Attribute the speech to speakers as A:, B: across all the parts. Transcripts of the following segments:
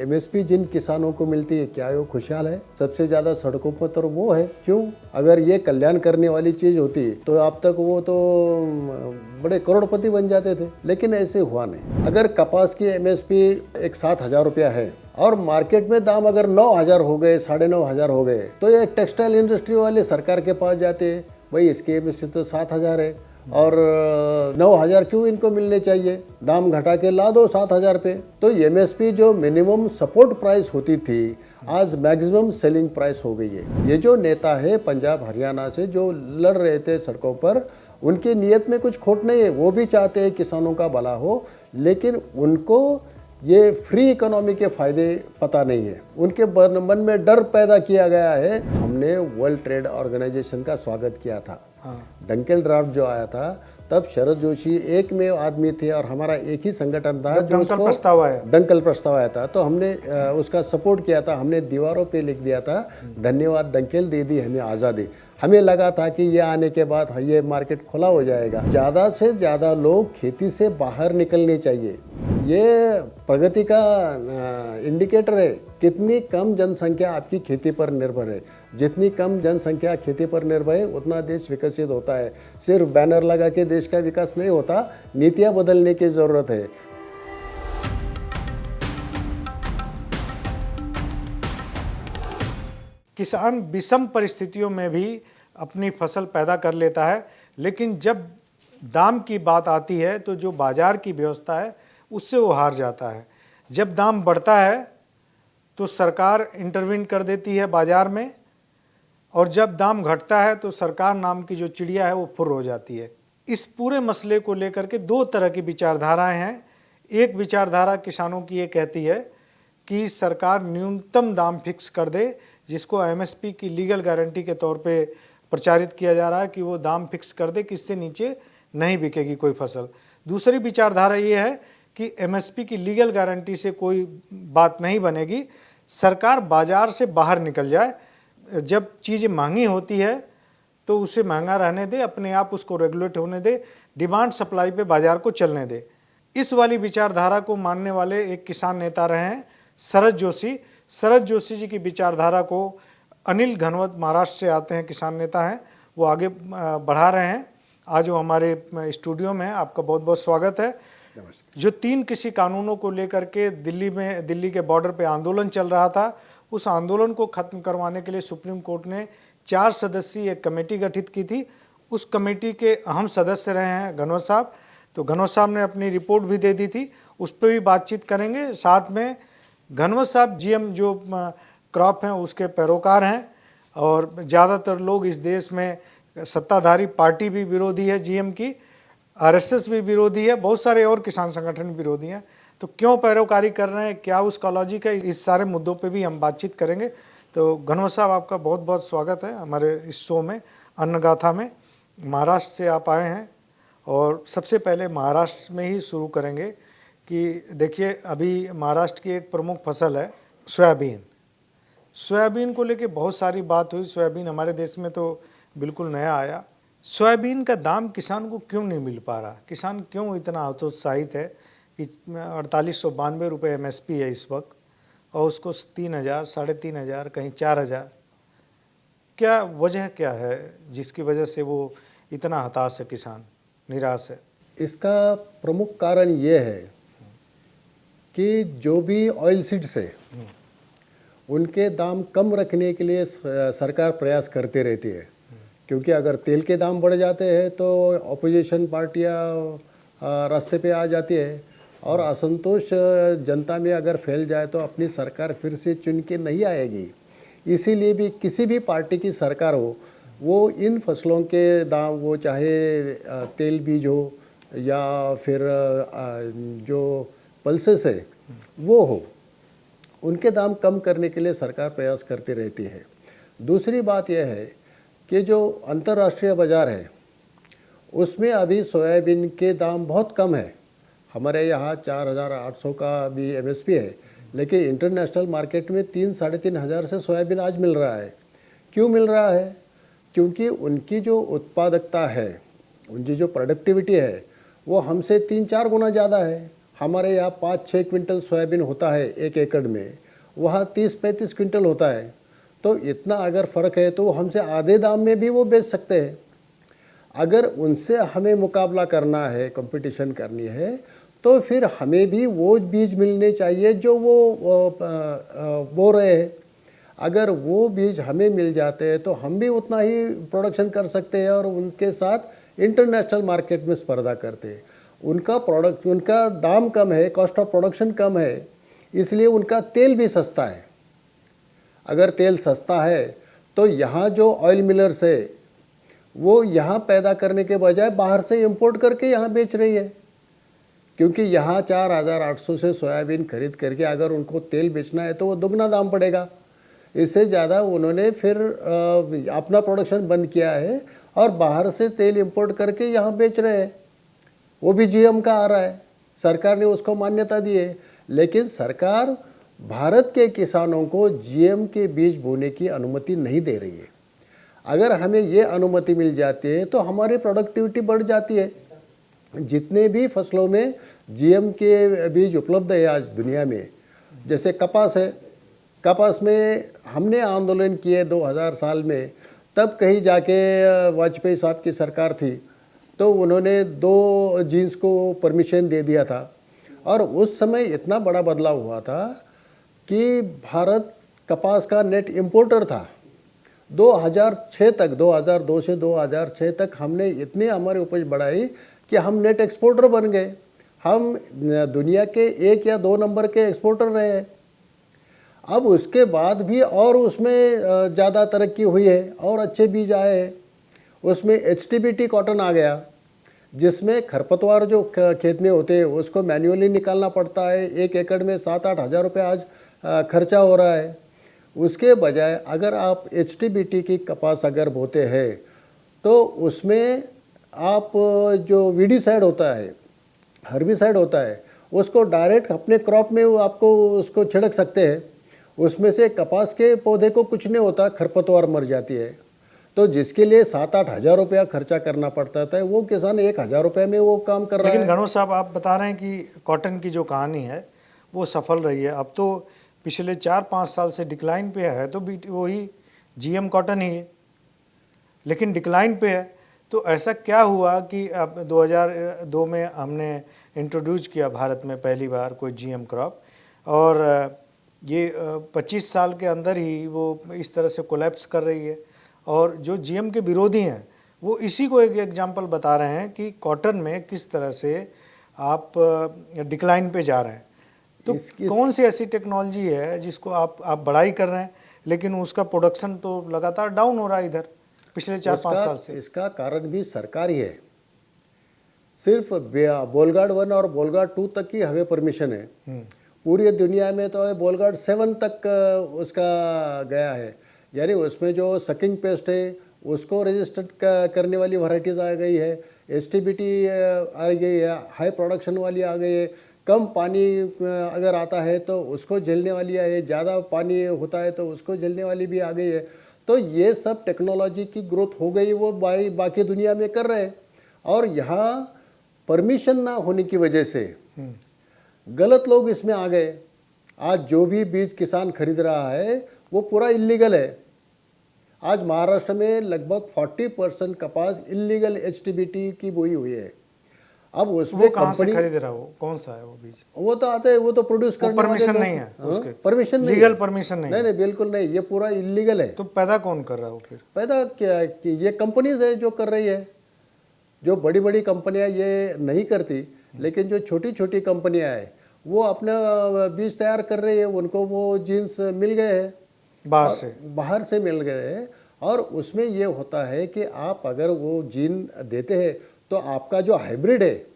A: MSP जिन किसानों को मिलती है क्या वो खुशहाल है? सबसे ज्यादा सड़कों पर तो वो है। क्यों? अगर ये कल्याण करने वाली चीज होती तो अब तक वो तो बड़े करोड़पति बन जाते थे, लेकिन ऐसे हुआ नहीं। अगर कपास की एमएसपी एक 7,000 रुपया है और मार्केट में दाम अगर 9,000 हो गए, 9,500 हो गए, तो ये टेक्सटाइल इंडस्ट्री वाले सरकार के पास जाते हैं, भाई इसकी एमएसपी तो 7,000 है और 9,000 क्यों इनको मिलने चाहिए, दाम घटा के ला दो 7,000 पे। तो एमएसपी जो मिनिमम सपोर्ट प्राइस होती थी आज मैक्सिमम सेलिंग प्राइस हो गई है। ये जो नेता है पंजाब हरियाणा से जो लड़ रहे थे सड़कों पर, उनकी नीयत में कुछ खोट नहीं है, वो भी चाहते हैं किसानों का भला हो, लेकिन उनको ये फ्री इकोनॉमी के फायदे पता नहीं है। उनके मन में डर पैदा किया गया है। हमने वर्ल्ड ट्रेड ऑर्गेनाइजेशन का स्वागत किया था। डंकेल ड्राफ्ट जो आया था तब शरद जोशी एकमेव आदमी थे और हमारा एक ही संगठन था जो
B: डंकल प्रस्ताव आया।
A: डंकल प्रस्ताव आया था तो हमने उसका सपोर्ट किया था। हमने दीवारों पे लिख दिया था, धन्यवाद डंकेल, दे दी हमें आज़ादी। हमें लगा था कि ये आने के बाद ये मार्केट खुला हो जाएगा। ज़्यादा से ज़्यादा लोग खेती से बाहर निकलने चाहिए। ये प्रगति का इंडिकेटर है। कितनी कम जनसंख्या आपकी खेती पर निर्भर है। जितनी कम जनसंख्या खेती पर निर्भर है उतना देश विकसित होता है। सिर्फ बैनर लगा के देश का विकास नहीं होता, नीतियाँ बदलने की ज़रूरत है।
B: किसान विषम परिस्थितियों में भी अपनी फसल पैदा कर लेता है, लेकिन जब दाम की बात आती है तो जो बाज़ार की व्यवस्था है उससे वो हार जाता है। जब दाम बढ़ता है तो सरकार इंटरवीन कर देती है बाज़ार में, और जब दाम घटता है तो सरकार नाम की जो चिड़िया है वो फुर्र हो जाती है। इस पूरे मसले को लेकर के दो तरह की विचारधाराएं हैं। एक विचारधारा किसानों की ये कहती है कि सरकार न्यूनतम दाम फिक्स कर दे, जिसको एमएसपी की लीगल गारंटी के तौर पे प्रचारित किया जा रहा है कि वो दाम फिक्स कर दे कि इससे नीचे नहीं बिकेगी कोई फसल। दूसरी विचारधारा ये है कि एमएसपी की लीगल गारंटी से कोई बात नहीं बनेगी, सरकार बाज़ार से बाहर निकल जाए। जब चीज़ें महंगी होती है तो उसे महंगा रहने दे, अपने आप उसको रेगुलेट होने दे, डिमांड सप्लाई पे बाज़ार को चलने दे। इस वाली विचारधारा को मानने वाले एक किसान नेता रहे हैं शरद जोशी। शरद जोशी जी की विचारधारा को अनिल घनवत महाराष्ट्र से आते हैं, किसान नेता हैं, वो आगे बढ़ा रहे हैं। आज वो हमारे स्टूडियो में हैं। आपका बहुत बहुत स्वागत है। जो 3 कृषि कानूनों को लेकर के दिल्ली के बॉर्डर पे आंदोलन चल रहा था, उस आंदोलन को खत्म करवाने के लिए सुप्रीम कोर्ट ने 4 सदस्यीय एक कमेटी गठित की थी। उस कमेटी के अहम सदस्य रहे हैं घनवत साहब। तो घनवत साहब ने अपनी रिपोर्ट भी दे दी थी, उस पर भी बातचीत करेंगे। साथ में घनवत साहब जीएम जो क्रॉप हैं उसके पैरोकार हैं, और ज़्यादातर लोग इस देश में सत्ताधारी पार्टी भी विरोधी है जीएम की, आरएसएस भी विरोधी है, बहुत सारे और किसान संगठन विरोधी हैं। तो क्यों पैरोकारी कर रहे हैं, क्या उसका लॉजिक है, इस सारे मुद्दों पे भी हम बातचीत करेंगे। तो घनवत साहब आपका बहुत बहुत स्वागत है हमारे इस शो में, अन्नगाथा में। महाराष्ट्र से आप आए हैं, और सबसे पहले महाराष्ट्र में ही शुरू करेंगे कि देखिए अभी महाराष्ट्र की एक प्रमुख फसल है सोयाबीन। सोयाबीन को लेके बहुत सारी बात हुई। सोयाबीन हमारे देश में तो बिल्कुल नया आया। सोयाबीन का दाम किसान को क्यों नहीं मिल पा रहा, किसान क्यों इतना हतोत्साहित है कि 4892 रुपये एमएसपी है इस वक्त, और उसको 3,000, 3,500, कहीं 4,000, क्या वजह क्या है जिसकी वजह से वो इतना हताश है, किसान निराश है?
A: इसका प्रमुख कारण ये है कि जो भी ऑयल सीड्स है उनके दाम कम रखने के लिए सरकार प्रयास करते रहती है। क्योंकि अगर तेल के दाम बढ़ जाते हैं तो अपोजिशन पार्टियां रास्ते पे आ जाती है, और असंतोष जनता में अगर फैल जाए तो अपनी सरकार फिर से चुन के नहीं आएगी। इसीलिए भी किसी भी पार्टी की सरकार हो, वो इन फसलों के दाम, वो चाहे तेल बीज हो या फिर जो पल्सेस है वो हो, उनके दाम कम करने के लिए सरकार प्रयास करती रहती है। दूसरी बात यह है कि जो अंतर्राष्ट्रीय बाज़ार है उसमें अभी सोयाबीन के दाम बहुत कम है। हमारे यहाँ 4,800 का भी एमएसपी है, लेकिन इंटरनेशनल मार्केट में 3-3,500 से सोयाबीन आज मिल रहा है। क्यों मिल रहा है? क्योंकि उनकी जो उत्पादकता है, उनकी जो प्रोडक्टिविटी है वो हमसे 3-4 गुना ज़्यादा है। हमारे यहाँ 5-6 क्विंटल सोयाबीन होता है 1 एकड़ में, वहाँ 30-35 क्विंटल होता है। तो इतना अगर फ़र्क है तो हमसे आधे दाम में भी वो बेच सकते हैं। अगर उनसे हमें मुकाबला करना है, कंपटीशन करनी है, तो फिर हमें भी वो बीज मिलने चाहिए जो वो बो रहे हैं। अगर वो बीज हमें मिल जाते हैं तो हम भी उतना ही प्रोडक्शन कर सकते हैं और उनके साथ इंटरनेशनल मार्केट में स्पर्धा करते हैं। उनका दाम कम है, कॉस्ट ऑफ प्रोडक्शन कम है, इसलिए उनका तेल भी सस्ता है। अगर तेल सस्ता है तो यहाँ जो ऑयल मिलर्स है वो यहाँ पैदा करने के बजाय बाहर से इंपोर्ट करके यहाँ बेच रही है, क्योंकि यहाँ 4,800 से सोयाबीन खरीद करके अगर उनको तेल बेचना है तो वो दुगना दाम पड़ेगा। इससे ज़्यादा उन्होंने फिर अपना प्रोडक्शन बंद किया है और बाहर से तेल इंपोर्ट करके यहाँ बेच रहे हैं। वो भी जीएम का आ रहा है, सरकार ने उसको मान्यता दी है, लेकिन सरकार भारत के किसानों को जीएम के बीज बोने की अनुमति नहीं दे रही है। अगर हमें ये अनुमति मिल जाती है तो हमारी प्रोडक्टिविटी बढ़ जाती है। जितने भी फसलों में जीएम के बीज उपलब्ध है आज दुनिया में, जैसे कपास है, कपास में हमने आंदोलन किए 2000 साल में, तब कहीं जाके वाजपेयी साहब की सरकार थी तो उन्होंने 2 जीन्स को परमिशन दे दिया था और उस समय इतना बड़ा बदलाव हुआ था कि भारत कपास का नेट इंपोर्टर था। 2006 तक, 2002 से 2006 तक हमने इतनी हमारी उपज बढ़ाई कि हम नेट एक्सपोर्टर बन गए। हम दुनिया के 1 या 2 नंबर के एक्सपोर्टर रहे हैं। अब उसके बाद भी और उसमें ज़्यादा तरक्की हुई है और अच्छे बीज आए हैं। उसमें एचटीबीटी कॉटन आ गया, जिसमें खरपतवार जो खेत में होते हैं उसको मैन्युअली निकालना पड़ता है। 1 एकड़ में 7-8 हज़ार रुपये आज खर्चा हो रहा है। उसके बजाय अगर आप एचटीबीटी की कपास अगर बोते हैं तो उसमें आप जो वीडीसाइड होता है, हर्बिसाइड होता है, उसको डायरेक्ट अपने क्रॉप में आपको उसको छिड़क सकते हैं। उसमें से कपास के पौधे को कुछ नहीं होता, खरपतवार मर जाती है। तो जिसके लिए 7-8 हज़ार रुपया खर्चा करना पड़ता था, वो किसान 1,000 रुपये में वो काम कर रहा है।
B: लेकिन घनौर साहब, आप बता रहे हैं कि कॉटन की जो कहानी है वो सफल रही है। अब तो पिछले 4-5 साल से डिक्लाइन पे है, तो भी वही जीएम कॉटन ही है, लेकिन डिक्लाइन पे है। तो ऐसा क्या हुआ कि अब 2002 में हमने इंट्रोड्यूस किया भारत में पहली बार कोई जीएम क्रॉप, और ये 25 साल के अंदर ही वो इस तरह से कोलैप्स कर रही है। और जो जीएम के विरोधी हैं वो इसी को एक एग्जांपल बता रहे हैं कि कॉटन में किस तरह से आप डिक्लाइन पे जा रहे हैं। तो कौन सी ऐसी टेक्नोलॉजी है जिसको आप बढ़ाई कर रहे हैं, लेकिन उसका प्रोडक्शन तो लगातार डाउन हो रहा है इधर पिछले 4-5 साल से?
A: इसका कारण भी सरकार ही है। सिर्फ बोलगार्ड 1 और बोलगार्ड 2 तक की हमें परमिशन है। पूरी दुनिया में तो बोलगार्ड 7 तक उसका गया है, यानी उसमें जो सकिंग पेस्ट है उसको रजिस्टर्ड करने वाली वैरायटीज़ आ गई है, एसटीबीटी आ गई है, हाई प्रोडक्शन वाली आ गई है, कम पानी अगर आता है तो उसको झेलने वाली है, ज़्यादा पानी होता है तो उसको झेलने वाली भी आ गई है। तो ये सब टेक्नोलॉजी की ग्रोथ हो गई, वो बाकी दुनिया में कर रहे हैं। और यहाँ परमिशन ना होने की वजह से गलत लोग इसमें आ गए। आज जो भी बीज किसान खरीद रहा है वो पूरा इल्लीगल है। आज महाराष्ट्र में लगभग 40% कपास इल्लीगल एचटीबीटी की बोई हुई है। अब उसमें
B: वो कहाँ से खरीद रहा है? वो कौन सा है वो बीज?
A: वो तो आते हैं, वो तो प्रोड्यूस करने वाले
B: परमिशन
A: लोग।
B: नहीं है उसके?
A: परमिशन नहीं,
B: लीगल परमिशन नहीं?
A: नहीं, बिल्कुल नहीं, ये पूरा इल्लीगल है।
B: तो पैदा कौन कर रहा है वो फिर?
A: पैदा क्या कि ये कंपनीज है जो कर रही है। जो बड़ी बड़ी कंपनियां ये नहीं करती, लेकिन जो छोटी छोटी कंपनियां हैं वो अपना बीज तैयार कर रही है। उनको वो जीन्स मिल गए हैं बाहर से मिल गए हैं। और उसमें ये होता है कि आप अगर वो जीन देते हैं तो आपका जो हाइब्रिड है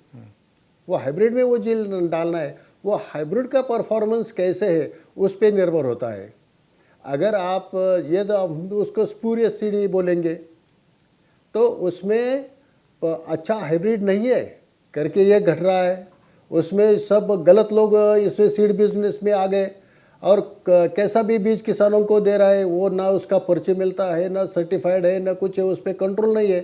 A: वो हाइब्रिड में वो जीन डालना है। वो हाइब्रिड का परफॉर्मेंस कैसे है उस पर निर्भर होता है। अगर आप ये तो उसको स्पूरियस सीड बोलेंगे तो उसमें अच्छा हाइब्रिड नहीं है करके ये घट रहा है। उसमें सब गलत लोग इसमें सीड बिजनेस में आ गए और कैसा भी बीज किसानों को दे रहा है, वो ना उसका पर्चे मिलता है, ना सर्टिफाइड है, ना कुछ है, उस पर कंट्रोल नहीं है।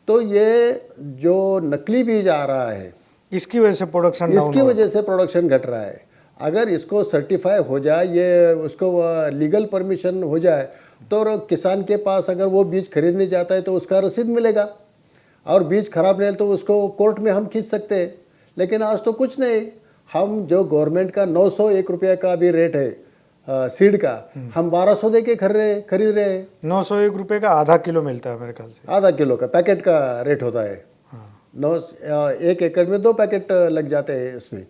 A: तो ये जो नकली बीज आ रहा है
B: इसकी वजह से प्रोडक्शन डाउन
A: इसकी वजह से प्रोडक्शन घट रहा है। अगर इसको सर्टिफाई हो जाए, ये उसको लीगल परमिशन हो जाए, तो किसान के पास अगर वो बीज खरीदने जाता है तो उसका रसीद मिलेगा, और बीज खराब नहीं तो उसको कोर्ट में हम खींच सकते हैं। लेकिन आज तो कुछ नहीं। हम जो गवर्नमेंट का 901 रुपये का भी रेट है सीड का, हम 1200 दे के खरीद रहे हैं।
B: 901 रुपये का आधा किलो मिलता है मेरे ख्याल से।
A: आधा किलो का पैकेट का रेट होता है।
B: हाँ।
A: 1 एकड़ में 2 पैकेट लग जाते हैं इसमें,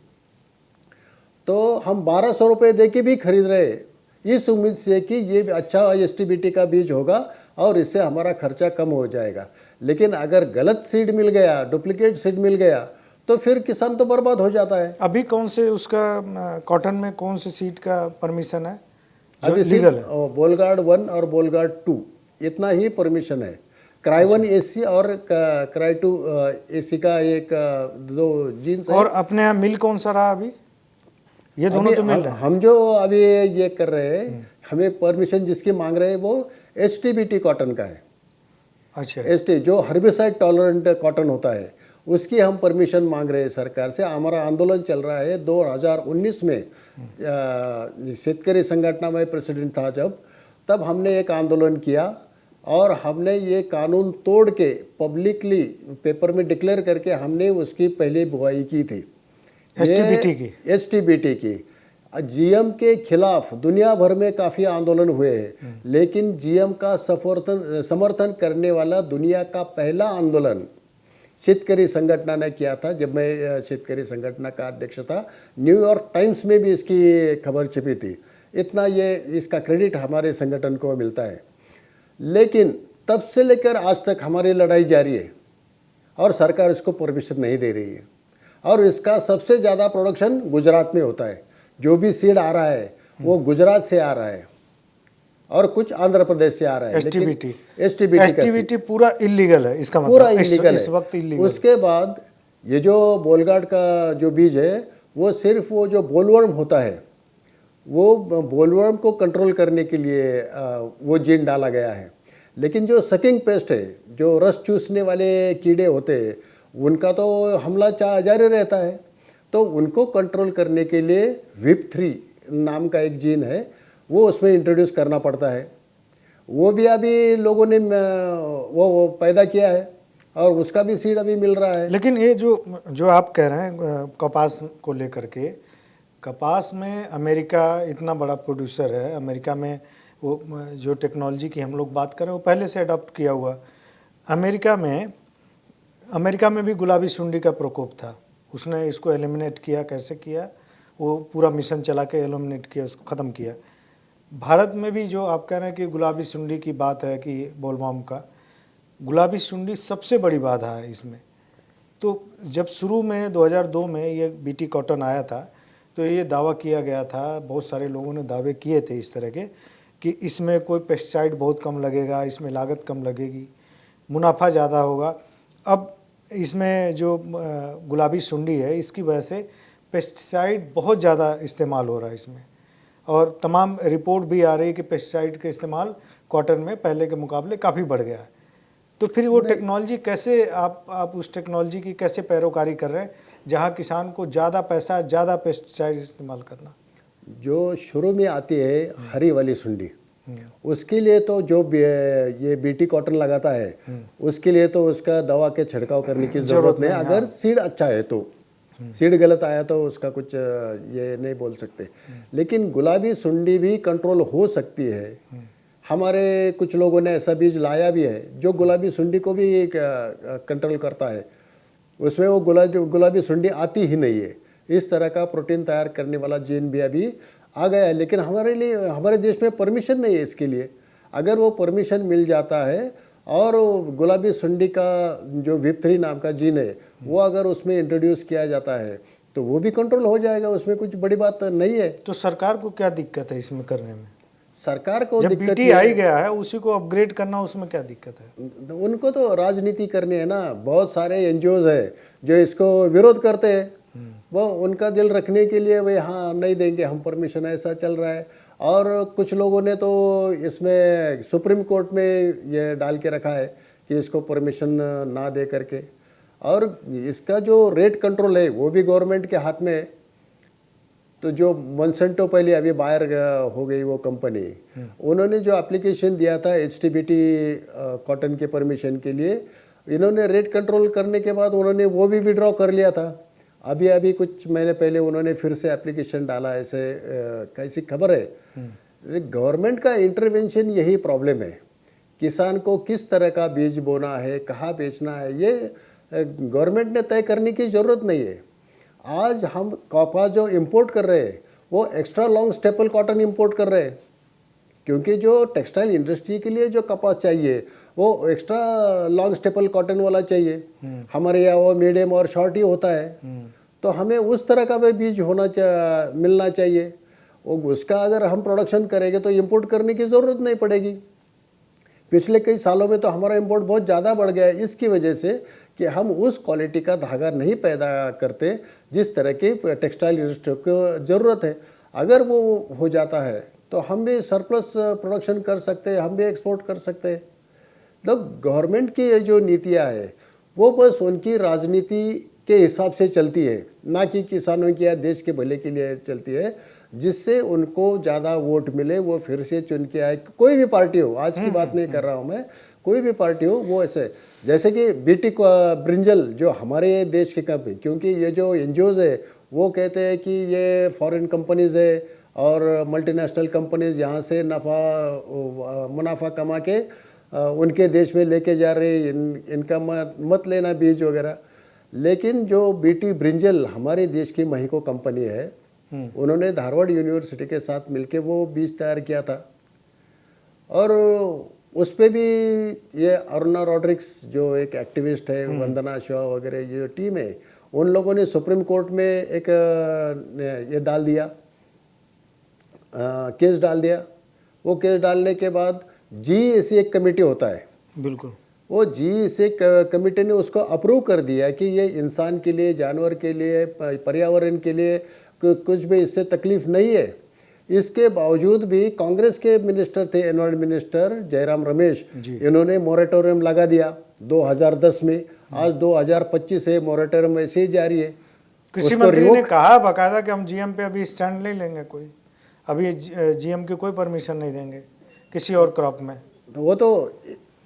A: तो हम 1200 रुपये दे के भी खरीद रहे हैं, इस उम्मीद से कि ये अच्छा एसटीबीटी का बीज होगा और इससे हमारा खर्चा कम हो जाएगा। लेकिन अगर गलत सीड मिल गया, डुप्लीकेट सीड मिल गया, तो फिर किसान तो बर्बाद हो जाता है।
B: अभी कौन से उसका कॉटन में कौन से सीड का परमिशन है जो
A: अभी
B: लीगल है?
A: बोलगार्ड 1 और बोलगार्ड 2 इतना ही परमिशन है। क्राई 1 एसी और क्राई 2 एसी का एक 2 जीन्स है।
B: और अपने यहाँ मिल कौन सा रहा अभी? ये दोनों तो मिल रहे हैं।
A: हम जो अभी ये कर रहे हैं, हमें परमिशन जिसकी मांग रहे हैं वो एसटीबीटी कॉटन का है।
B: अच्छा।
A: एसटी जो हर्बिसाइड टॉलरेंट कॉटन होता है, उसकी हम परमिशन मांग रहे हैं सरकार से। हमारा आंदोलन चल रहा है 2019 में, शेतकरी संगठन में प्रेसिडेंट था जब, तब हमने एक आंदोलन किया और हमने ये कानून तोड़ के पब्लिकली पेपर में डिक्लेयर करके हमने उसकी पहली बुआई की थी। एसटीबीटी की जीएम के खिलाफ दुनिया भर में काफ़ी आंदोलन हुए हैं, लेकिन जीएम का समर्थन करने वाला दुनिया का पहला आंदोलन शेतकरी संगठन ने किया था। जब मैं शेतकरी संगठन का अध्यक्ष था, न्यूयॉर्क टाइम्स में भी इसकी खबर छपी थी। इतना ये इसका क्रेडिट हमारे संगठन को मिलता है। लेकिन तब से लेकर आज तक हमारी लड़ाई जारी है और सरकार इसको परमिशन नहीं दे रही है। और इसका सबसे ज़्यादा प्रोडक्शन गुजरात में होता है। जो भी सीड आ रहा है वो गुजरात से आ रहा है और कुछ आंध्र प्रदेश से आ रहा है।
B: एसटीबीटी पूरा इलीगल है, इसका मतलब
A: पूरा इलीगल
B: इस वक्त इलीगल।
A: उसके बाद ये जो बोलगार्ड का जो बीज है, वो सिर्फ वो जो बोलवर्म होता है, वो बोलवर्म को कंट्रोल करने के लिए वो जीन डाला गया है। लेकिन जो सकिंग पेस्ट है, जो रस चूसने वाले कीड़े होते हैं, उनका तो हमला जारी रहता है। तो उनको कंट्रोल करने के लिए WIP3 नाम का एक जीन है, वो उसमें इंट्रोड्यूस करना पड़ता है। वो भी अभी लोगों ने वो पैदा किया है और उसका भी सीड अभी मिल रहा है।
B: लेकिन ये जो आप कह रहे हैं कपास को लेकर के, कपास में अमेरिका इतना बड़ा प्रोड्यूसर है। अमेरिका में वो जो टेक्नोलॉजी की हम लोग बात करें वो पहले से अडॉप्ट किया हुआ। अमेरिका में भी गुलाबी सुंडी का प्रकोप था, उसने इसको एलिमिनेट किया। कैसे किया? वो पूरा मिशन चला के एलिमिनेट किया, उसको ख़त्म किया। भारत में भी जो आप कह रहे हैं कि गुलाबी सुंडी की बात है कि बोलवर्म का, गुलाबी सुंडी सबसे बड़ी बाधा है इसमें। तो जब शुरू में 2002 में ये बीटी कॉटन आया था, तो ये दावा किया गया था, बहुत सारे लोगों ने दावे किए थे इस तरह के, कि इसमें कोई पेस्टिसाइड बहुत कम लगेगा, इसमें लागत कम लगेगी, मुनाफा ज़्यादा होगा। अब इसमें जो गुलाबी सुंडी है, इसकी वजह से पेस्टिसाइड बहुत ज़्यादा इस्तेमाल हो रहा है इसमें, और तमाम रिपोर्ट भी आ रही है कि पेस्टिसाइड का इस्तेमाल कॉटन में पहले के मुकाबले काफ़ी बढ़ गया है। तो फिर वो टेक्नोलॉजी कैसे आप उस टेक्नोलॉजी की कैसे पैरोकारी कर रहे हैं जहाँ किसान को ज़्यादा पैसा, ज़्यादा पेस्टिसाइड इस्तेमाल करना?
A: जो शुरू में आती है हरी वाली सुंडी, उसके लिए तो जो ये बीटी कॉटन लगाता है, उसके लिए तो उसका दवा के छिड़काव करने की जरूरत नहीं। अगर सीड अच्छा है तो, सीड गलत आया तो उसका कुछ ये नहीं बोल सकते। लेकिन गुलाबी सुंडी भी कंट्रोल हो सकती है। हमारे कुछ लोगों ने ऐसा बीज लाया भी है जो गुलाबी सुंडी को भी कंट्रोल करता है। उसमें वो गुलाबी सुंडी आती ही नहीं है। इस तरह का प्रोटीन तैयार करने वाला जीन भी अभी आ गया है, लेकिन हमारे देश में परमिशन नहीं है इसके लिए। अगर वो परमिशन मिल जाता है और गुलाबी सुंडी का जो WIP3 नाम का जीन है, वो अगर उसमें इंट्रोड्यूस किया जाता है तो वो भी कंट्रोल हो जाएगा, उसमें कुछ बड़ी बात नहीं है।
B: तो सरकार को क्या दिक्कत है इसमें करने में?
A: सरकार को
B: जब
A: दिक्कत
B: बीटी आ ही गया है, उसी को अपग्रेड करना, उसमें क्या दिक्कत है?
A: उनको तो राजनीति करनी है ना। बहुत सारे NGOs है जो इसको विरोध करते हैं, वो उनका दिल रखने के लिए वे हाँ नहीं देंगे हम परमिशन, ऐसा चल रहा है। और कुछ लोगों ने तो इसमें सुप्रीम कोर्ट में ये डाल के रखा है कि इसको परमिशन ना दे करके। और इसका जो रेट कंट्रोल है वो भी गवर्नमेंट के हाथ में है। तो जो मोंसेंटो पहले अभी बाहर हो गई वो कंपनी, उन्होंने जो एप्लीकेशन दिया था HTBT कॉटन के परमिशन के लिए, इन्होंने रेट कंट्रोल करने के बाद उन्होंने वो भी विड्रॉ कर लिया था। अभी अभी कुछ महीने पहले उन्होंने फिर से एप्लीकेशन डाला, ऐसे कैसी खबर है। गवर्नमेंट का इंटरवेंशन यही प्रॉब्लम है। किसान को किस तरह का बीज बोना है, कहाँ बेचना है, ये गवर्नमेंट ने तय करने की ज़रूरत नहीं है। आज हम कपास जो इंपोर्ट कर रहे हैं वो extra long staple cotton import कर रहे हैं, क्योंकि जो टेक्सटाइल इंडस्ट्री के लिए जो कपास चाहिए वो एक्स्ट्रा लॉन्ग स्टेपल कॉटन वाला चाहिए। हमारे यहाँ वो मीडियम और शॉर्ट ही होता है, तो हमें उस तरह का भी बीज मिलना चाहिए। उसका अगर हम प्रोडक्शन करेंगे तो इंपोर्ट करने की ज़रूरत नहीं पड़ेगी। पिछले कई सालों में तो हमारा इंपोर्ट बहुत ज़्यादा बढ़ गया है, इसकी वजह से कि हम उस क्वालिटी का धागा नहीं पैदा करते जिस तरह की टेक्सटाइल इंडस्ट्री को ज़रूरत है। अगर वो हो जाता है तो हम भी सरप्लस प्रोडक्शन कर सकते हैं, हम भी एक्सपोर्ट कर सकते हैं। तो गवर्नमेंट की ये जो नीतियाँ है वो बस उनकी राजनीति के हिसाब से चलती है, ना कि किसानों की या देश के भले के लिए चलती है, जिससे उनको ज़्यादा वोट मिले, वो फिर से चुन के आए। कोई भी पार्टी हो, आज की बात नहीं कर रहा हूँ मैं, कोई भी पार्टी हो, वो ऐसे जैसे कि बीटी ब्रिंजल जो हमारे देश की कंपनी, क्योंकि ये जो NGOs है वो कहते हैं कि ये फॉरेन कंपनीज़ है और मल्टीनेशनल कंपनीज यहाँ से मुनाफा कमा के उनके देश में लेके जा रहे, इनका मत लेना बीज वगैरह। लेकिन जो बीटी ब्रिंजल हमारे देश की महिको कंपनी है, उन्होंने धारवाड़ यूनिवर्सिटी के साथ मिलके वो बीज तैयार किया था। और उस पर भी ये अरुणा रॉड्रिक्स जो एक एक्टिविस्ट है, वंदना शाह वगैरह जो टीम है, उन लोगों ने सुप्रीम कोर्ट में एक ये डाल दिया, केस डाल दिया। वो केस डालने के बाद GEC एक कमेटी होता है,
B: बिल्कुल,
A: वो GEC कमेटी ने उसको अप्रूव कर दिया कि ये इंसान के लिए, जानवर के लिए, पर्यावरण के लिए कुछ भी इससे तकलीफ नहीं है। इसके बावजूद भी कांग्रेस के मिनिस्टर थे, एनवायरमेंट मिनिस्टर जयराम रमेश, इन्होंने मोरेटोरियम लगा दिया 2010 में। आज 2025 से मोरेटोरियम ऐसे ही जारी है।
B: कृषि मंत्री ने कहा बाकायदा कि हम GM पे अभी स्टैंड नहीं लेंगे, कोई अभी GM की कोई परमिशन नहीं देंगे किसी और क्रॉप में।
A: वो तो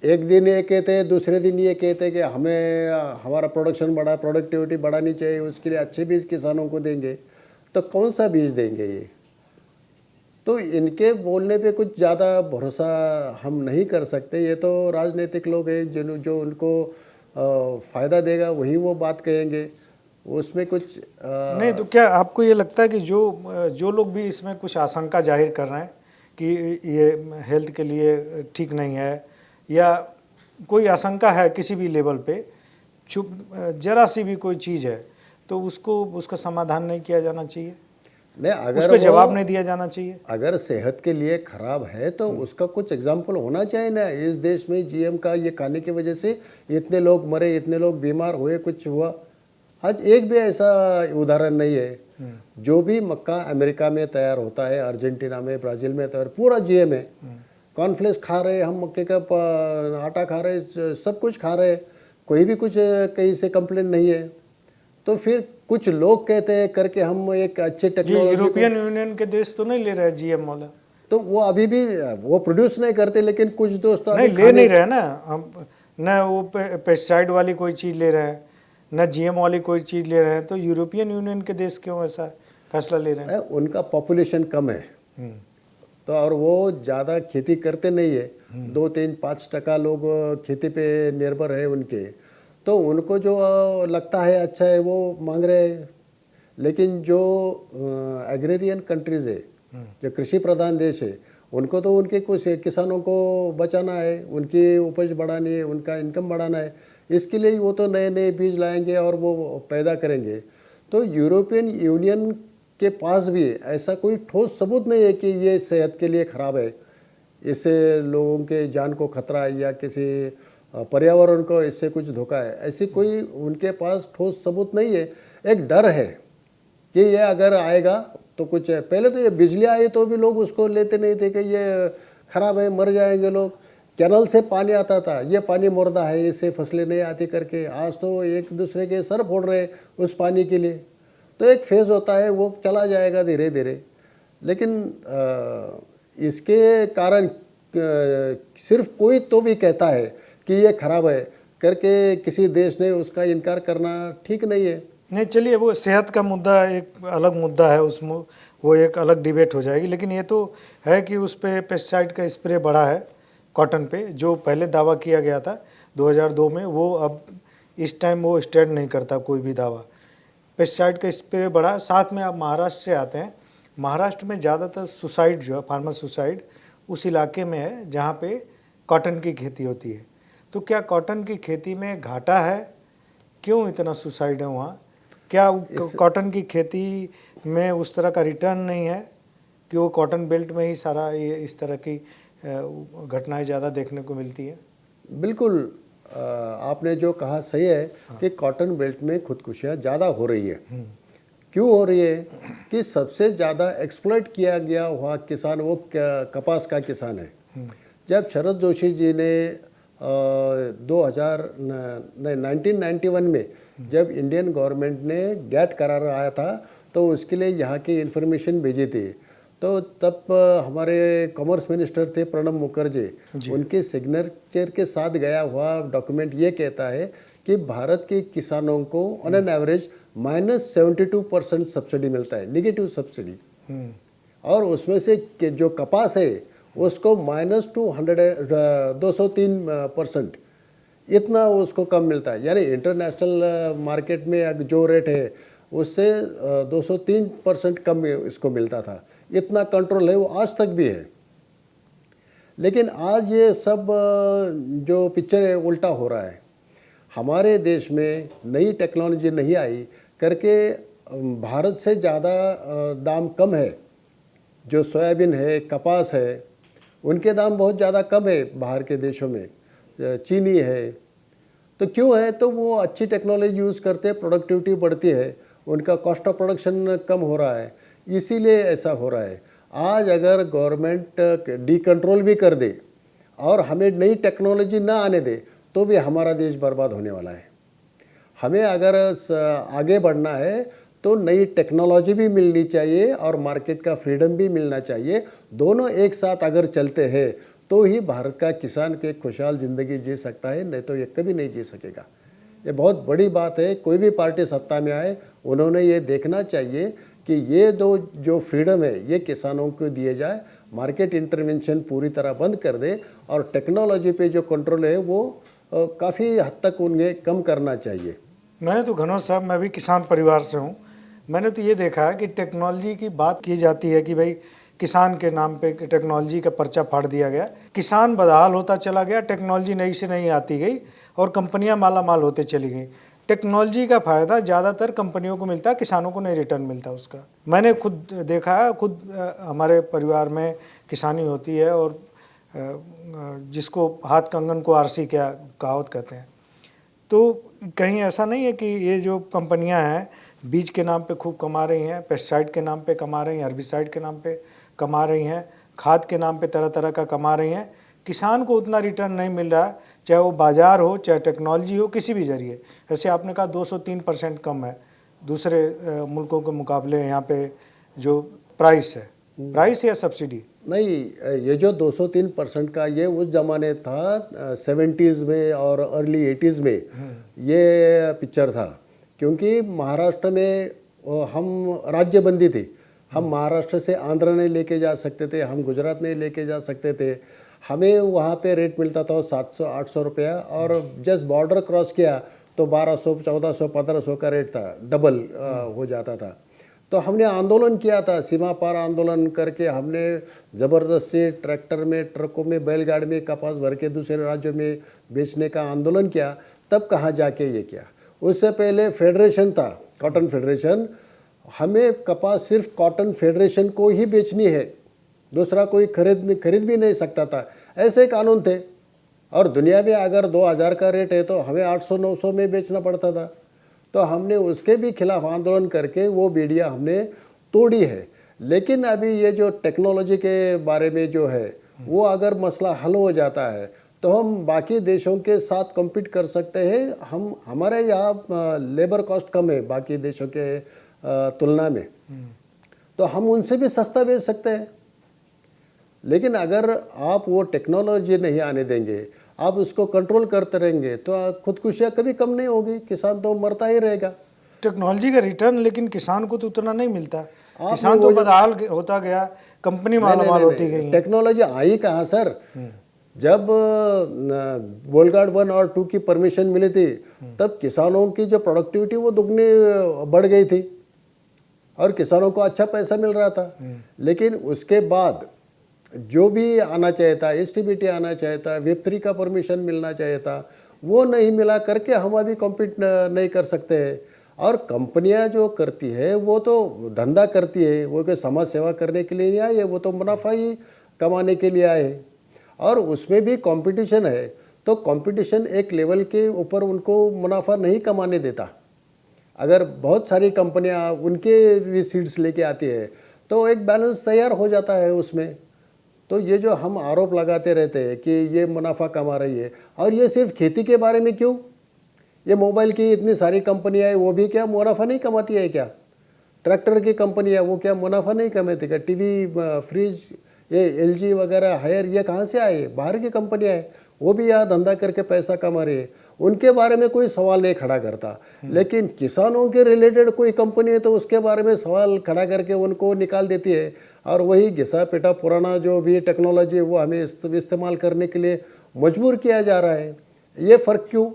A: एक दिन ये कहते हैं, दूसरे दिन ये कहते हैं कि हमें हमारा प्रोडक्शन बढ़ा, प्रोडक्टिविटी बढ़ानी चाहिए, उसके लिए अच्छे बीज किसानों को देंगे। तो कौन सा बीज देंगे ये? तो इनके बोलने पे कुछ ज़्यादा भरोसा हम नहीं कर सकते। ये तो राजनीतिक लोग हैं, जो उनको फ़ायदा देगा वही वो बात कहेंगे, उसमें कुछ
B: नहीं। तो क्या आपको ये लगता है कि जो लोग भी इसमें कुछ आशंका जाहिर कर रहे हैं कि ये हेल्थ के लिए ठीक नहीं है, या कोई आशंका है किसी भी लेवल पे, जरा सी भी कोई चीज़ है, तो उसका समाधान नहीं किया जाना चाहिए?
A: नहीं, अगर
B: उस पर जवाब नहीं दिया जाना चाहिए?
A: अगर सेहत के लिए खराब है तो उसका कुछ एग्जाम्पल होना चाहिए ना। इस देश में GM का ये खाने की वजह से इतने लोग मरे, इतने लोग बीमार हुए, कुछ हुआ। आज एक भी ऐसा उदाहरण नहीं है। जो भी मक्का अमेरिका में तैयार होता है, अर्जेंटीना में, ब्राज़ील में तैयार, पूरा GM है। कॉर्नफ्लेक्स खा रहे, हम मक्के का आटा खा रहे, सब कुछ खा रहे, कोई भी कुछ कहीं से कंप्लेन नहीं है। तो फिर कुछ लोग कहते हैं करके हम एक अच्छे टेक्नोलॉजी,
B: यूरोपियन यूनियन के देश तो नहीं ले रहे GM वाला,
A: तो वो अभी भी वो प्रोड्यूस नहीं करते, लेकिन कुछ दोस्त
B: नहीं ले नहीं रहे ना। हम न वो पेस्टिसाइड वाली कोई चीज़ ले रहे हैं, न GM वाली कोई चीज़ ले रहे हैं। तो यूरोपियन यूनियन के देश क्यों ऐसा फैसला ले रहे हैं?
A: उनका पॉपुलेशन कम है, तो और वो ज़्यादा खेती करते नहीं है। 2-3-5% लोग खेती पे निर्भर है उनके, तो उनको जो लगता है अच्छा है वो मांग रहे हैं। लेकिन जो एग्रेरियन कंट्रीज़ है, जो कृषि प्रधान देश है, उनको तो उनके कुछ किसानों को बचाना है, उनकी उपज बढ़ानी है, उनका इनकम बढ़ाना है। इसके लिए वो तो नए नए बीज लाएंगे और वो पैदा करेंगे। तो यूरोपियन यूनियन के पास भी ऐसा कोई ठोस सबूत नहीं है कि ये सेहत के लिए ख़राब है, इससे लोगों के जान को खतरा है या किसी पर्यावरण को इससे कुछ धोखा है। ऐसी कोई उनके पास ठोस सबूत नहीं है। एक डर है कि ये अगर आएगा तो कुछ है। पहले तो ये बिजली आई तो भी लोग उसको लेते नहीं थे कि ये खराब है, मर जाएंगे लोग। कैनल से पानी आता था, ये पानी मुर्दा है, इससे फसलें नहीं आती करके। आज तो एक दूसरे के सर फोड़ रहे उस पानी के लिए। तो एक फेज़ होता है, वो चला जाएगा धीरे धीरे। लेकिन इसके कारण सिर्फ कोई तो भी कहता है कि ये खराब है करके किसी देश ने उसका इनकार करना ठीक नहीं है।
B: नहीं, चलिए वो सेहत का मुद्दा एक अलग मुद्दा है, उसमें वो एक अलग डिबेट हो जाएगी। लेकिन ये तो है कि उस पर पेस्टिसाइड का स्प्रे बढ़ा है कॉटन पे, जो पहले दावा किया गया था 2002 में, वो अब इस टाइम वो स्टैंड नहीं करता कोई भी दावा। पेस्टिसाइड का स्प्रे बढ़ा। साथ में आप महाराष्ट्र से आते हैं, महाराष्ट्र में ज़्यादातर सुसाइड जो है, फार्मर सुसाइड उस इलाके में है जहाँ पे कॉटन की खेती होती है। तो क्या कॉटन की खेती में घाटा है? क्यों इतना सुसाइड है वहाँ? क्या कॉटन की खेती में उस तरह का रिटर्न नहीं है कि वो कॉटन बेल्ट में ही सारा ये इस तरह की घटनाएं ज़्यादा देखने को मिलती है?
A: बिल्कुल, आपने जो कहा सही है कि कॉटन बेल्ट में खुदकुशियाँ ज़्यादा हो रही है। क्यों हो रही है? कि सबसे ज़्यादा एक्सप्लॉइट किया गया हुआ किसान वो कपास का किसान है। जब शरद जोशी जी ने 1991 में जब इंडियन गवर्नमेंट ने गैट करार आया था, तो उसके लिए यहाँ की इन्फॉर्मेशन भेजी थी। तो तब हमारे कॉमर्स मिनिस्टर थे प्रणब मुखर्जी, उनके सिग्नेचर के साथ गया हुआ डॉक्यूमेंट ये कहता है कि भारत के किसानों को ऑन एन एवरेज -72% सब्सिडी मिलता है, निगेटिव सब्सिडी। और उसमें से जो कपास है उसको -203% इतना उसको कम मिलता है। यानी इंटरनेशनल मार्केट में अब जो रेट है उससे 203% कम इसको मिलता था। इतना कंट्रोल है, वो आज तक भी है। लेकिन आज ये सब जो पिक्चर है उल्टा हो रहा है। हमारे देश में नई टेक्नोलॉजी नहीं आई करके भारत से ज़्यादा दाम कम है। जो सोयाबीन है, कपास है, उनके दाम बहुत ज़्यादा कम है बाहर के देशों में। चीनी है, तो क्यों है? तो वो अच्छी टेक्नोलॉजी यूज़ करते हैं, प्रोडक्टिविटी बढ़ती है, उनका कॉस्ट ऑफ प्रोडक्शन कम हो रहा है, इसीलिए ऐसा हो रहा है। आज अगर गवर्नमेंट डी कंट्रोल भी कर दे और हमें नई टेक्नोलॉजी ना आने दे तो भी हमारा देश बर्बाद होने वाला है। हमें अगर आगे बढ़ना है तो नई टेक्नोलॉजी भी मिलनी चाहिए और मार्केट का फ्रीडम भी मिलना चाहिए। दोनों एक साथ अगर चलते हैं तो ही भारत का किसान के खुशहाल ज़िंदगी जी सकता है, नहीं तो ये कभी नहीं जी सकेगा। ये बहुत बड़ी बात है। कोई भी पार्टी सत्ता में आए, उन्होंने ये देखना चाहिए कि ये दो जो फ्रीडम है ये किसानों को दिए जाए, मार्केट इंटरवेंशन पूरी तरह बंद कर दे और टेक्नोलॉजी पे जो कंट्रोल है वो काफ़ी हद तक उन्हें कम करना चाहिए।
B: मैंने तो घनौत साहब, मैं भी किसान परिवार से हूँ। मैंने तो ये देखा है कि टेक्नोलॉजी की बात की जाती है कि भाई किसान के नाम पे टेक्नोलॉजी का पर्चा फाड़ दिया गया, किसान बदहाल होता चला गया, टेक्नोलॉजी नई से नई आती गई और कंपनियां माला माल होते चली गई। टेक्नोलॉजी का फ़ायदा ज़्यादातर कंपनियों को मिलता है, किसानों को नहीं रिटर्न मिलता उसका। मैंने खुद देखा है, खुद हमारे परिवार में किसानी होती है और जिसको हाथ कंगन को आरसी क्या कहावत कहते हैं। तो कहीं ऐसा नहीं है कि ये जो कंपनियां हैं बीज के नाम पे खूब कमा रही हैं, पेस्टिसाइड के नाम पे कमा रही हैं, हर्बिसाइड के नाम पे कमा रही हैं, खाद के नाम पे तरह तरह का कमा रही हैं, किसान को उतना रिटर्न नहीं मिल रहा है, चाहे वो बाज़ार हो, चाहे टेक्नोलॉजी हो, किसी भी जरिए। जैसे आपने कहा 203% कम है दूसरे मुल्कों के मुकाबले यहाँ पे जो प्राइस है, प्राइस या सब्सिडी?
A: नहीं, ये जो 203% का ये उस ज़माने था 70s में और अर्ली 80s में ये पिक्चर था, क्योंकि महाराष्ट्र में हम राज्यबंदी थी। हम महाराष्ट्र से आंध्र नहीं लेके जा सकते थे, हम गुजरात नहीं लेके जा सकते थे। हमें वहाँ पे रेट मिलता था 700-800 रुपया, और जस्ट बॉर्डर क्रॉस किया तो 1200, 1400, 1500 का रेट था, डबल हो जाता था। तो हमने आंदोलन किया था, सीमा पार आंदोलन करके हमने ज़बरदस्ती ट्रैक्टर में, ट्रकों में, बैलगाड़ी में कपास भर के दूसरे राज्यों में बेचने का आंदोलन किया। तब कहाँ जाके ये किया। उससे पहले फेडरेशन था, कॉटन फेडरेशन। हमें कपास सिर्फ कॉटन फेडरेशन को ही बेचनी है, दूसरा कोई खरीद भी नहीं सकता था, ऐसे कानून थे। और दुनिया में अगर 2000 का रेट है तो हमें 800-900 में बेचना पड़ता था। तो हमने उसके भी खिलाफ आंदोलन करके वो बेड़ियाँ हमने तोड़ी है। लेकिन अभी ये जो टेक्नोलॉजी के बारे में जो है वो अगर मसला हल हो जाता है तो हम बाकी देशों के साथ compete कर सकते हैं। हम हमारे यहाँ लेबर कॉस्ट कम है बाकी देशों के तुलना में, तो हम उनसे भी सस्ता बेच सकते हैं। लेकिन अगर आप वो टेक्नोलॉजी नहीं आने देंगे, आप उसको कंट्रोल करते रहेंगे, तो खुदकुशियाँ कभी कम नहीं होगी, किसान तो मरता ही रहेगा।
B: टेक्नोलॉजी का रिटर्न लेकिन किसान को तो उतना नहीं मिलता।
A: आपने
B: किसान तो बदहाल होता गया, कंपनी मालामाल होती गई।
A: टेक्नोलॉजी आई कहाँ सर? जब बोलगार्ड 1 और 2 की परमिशन मिली थी, तब किसानों की जो प्रोडक्टिविटी वो दुगनी बढ़ गई थी और किसानों को अच्छा पैसा मिल रहा था। लेकिन उसके बाद जो भी आना चाहिए था, एसटीबीटी आना चाहिए था, वेब 3 का परमिशन मिलना चाहिए था, वो नहीं मिला करके हम अभी कॉम्पीट नहीं कर सकते हैं। और कंपनियां जो करती है वो तो धंधा करती है, वो कोई समाज सेवा करने के लिए नहीं आई है, वो तो मुनाफा ही कमाने के लिए आए हैं। और उसमें भी कंपटीशन है, तो कंपटीशन एक लेवल के ऊपर उनको मुनाफा नहीं कमाने देता। अगर बहुत सारी कंपनियां उनके भी सीड्स लेके आती है तो एक बैलेंस तैयार हो जाता है उसमें। तो ये जो हम आरोप लगाते रहते हैं कि ये मुनाफा कमा रही है, और ये सिर्फ खेती के बारे में क्यों, ये मोबाइल की इतनी सारी कंपनियां हैं, वो भी क्या मुनाफा नहीं कमाती है क्या? ट्रैक्टर की कंपनी है, वो क्या मुनाफा नहीं कमाती क्या? टीवी, फ्रिज, ये एलजी वगैरह, हायर, ये कहाँ से आए? बाहर की कंपनियां हैं, वो भी यहाँ धंधा करके पैसा कमा रही है, उनके बारे में कोई सवाल नहीं खड़ा करता। लेकिन किसानों के रिलेटेड कोई कंपनी है तो उसके बारे में सवाल खड़ा करके उनको निकाल देती है, और वही घिसा पिटा पुराना जो भी टेक्नोलॉजी है वो हमें इस्तेमाल करने के लिए मजबूर किया जा रहा है। ये फ़र्क क्यों?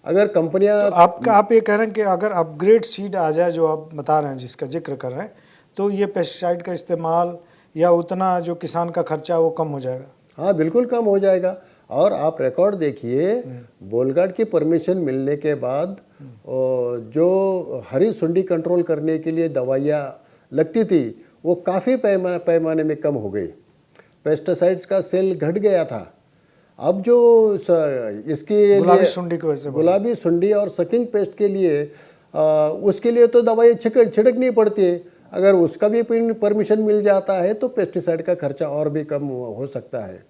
A: अगर कंपनियां
B: तो आप ये कह रहे हैं कि अगर अपग्रेड सीड आ जाए, जो आप बता रहे हैं, जिसका जिक्र कर रहे हैं, तो ये पेस्टिसाइड का इस्तेमाल या उतना जो किसान का खर्चा वो कम हो जाएगा?
A: हाँ, बिल्कुल कम हो जाएगा। और आप रिकॉर्ड देखिए, बोलगार्ड की परमिशन मिलने के बाद जो हरी सुंडी कंट्रोल करने के लिए दवाइयाँ लगती थी वो काफ़ी पैमाने में कम हो गई। पेस्टिसाइड्स का सेल घट गया था। अब जो इसके
B: गुलाबी सुंडी की वजह से,
A: गुलाबी सुंडी और सकिंग पेस्ट के लिए उसके लिए तो दवाई छिड़कनी पड़ती है। अगर उसका भी परमिशन मिल जाता है तो पेस्टिसाइड का खर्चा और भी कम हो सकता है।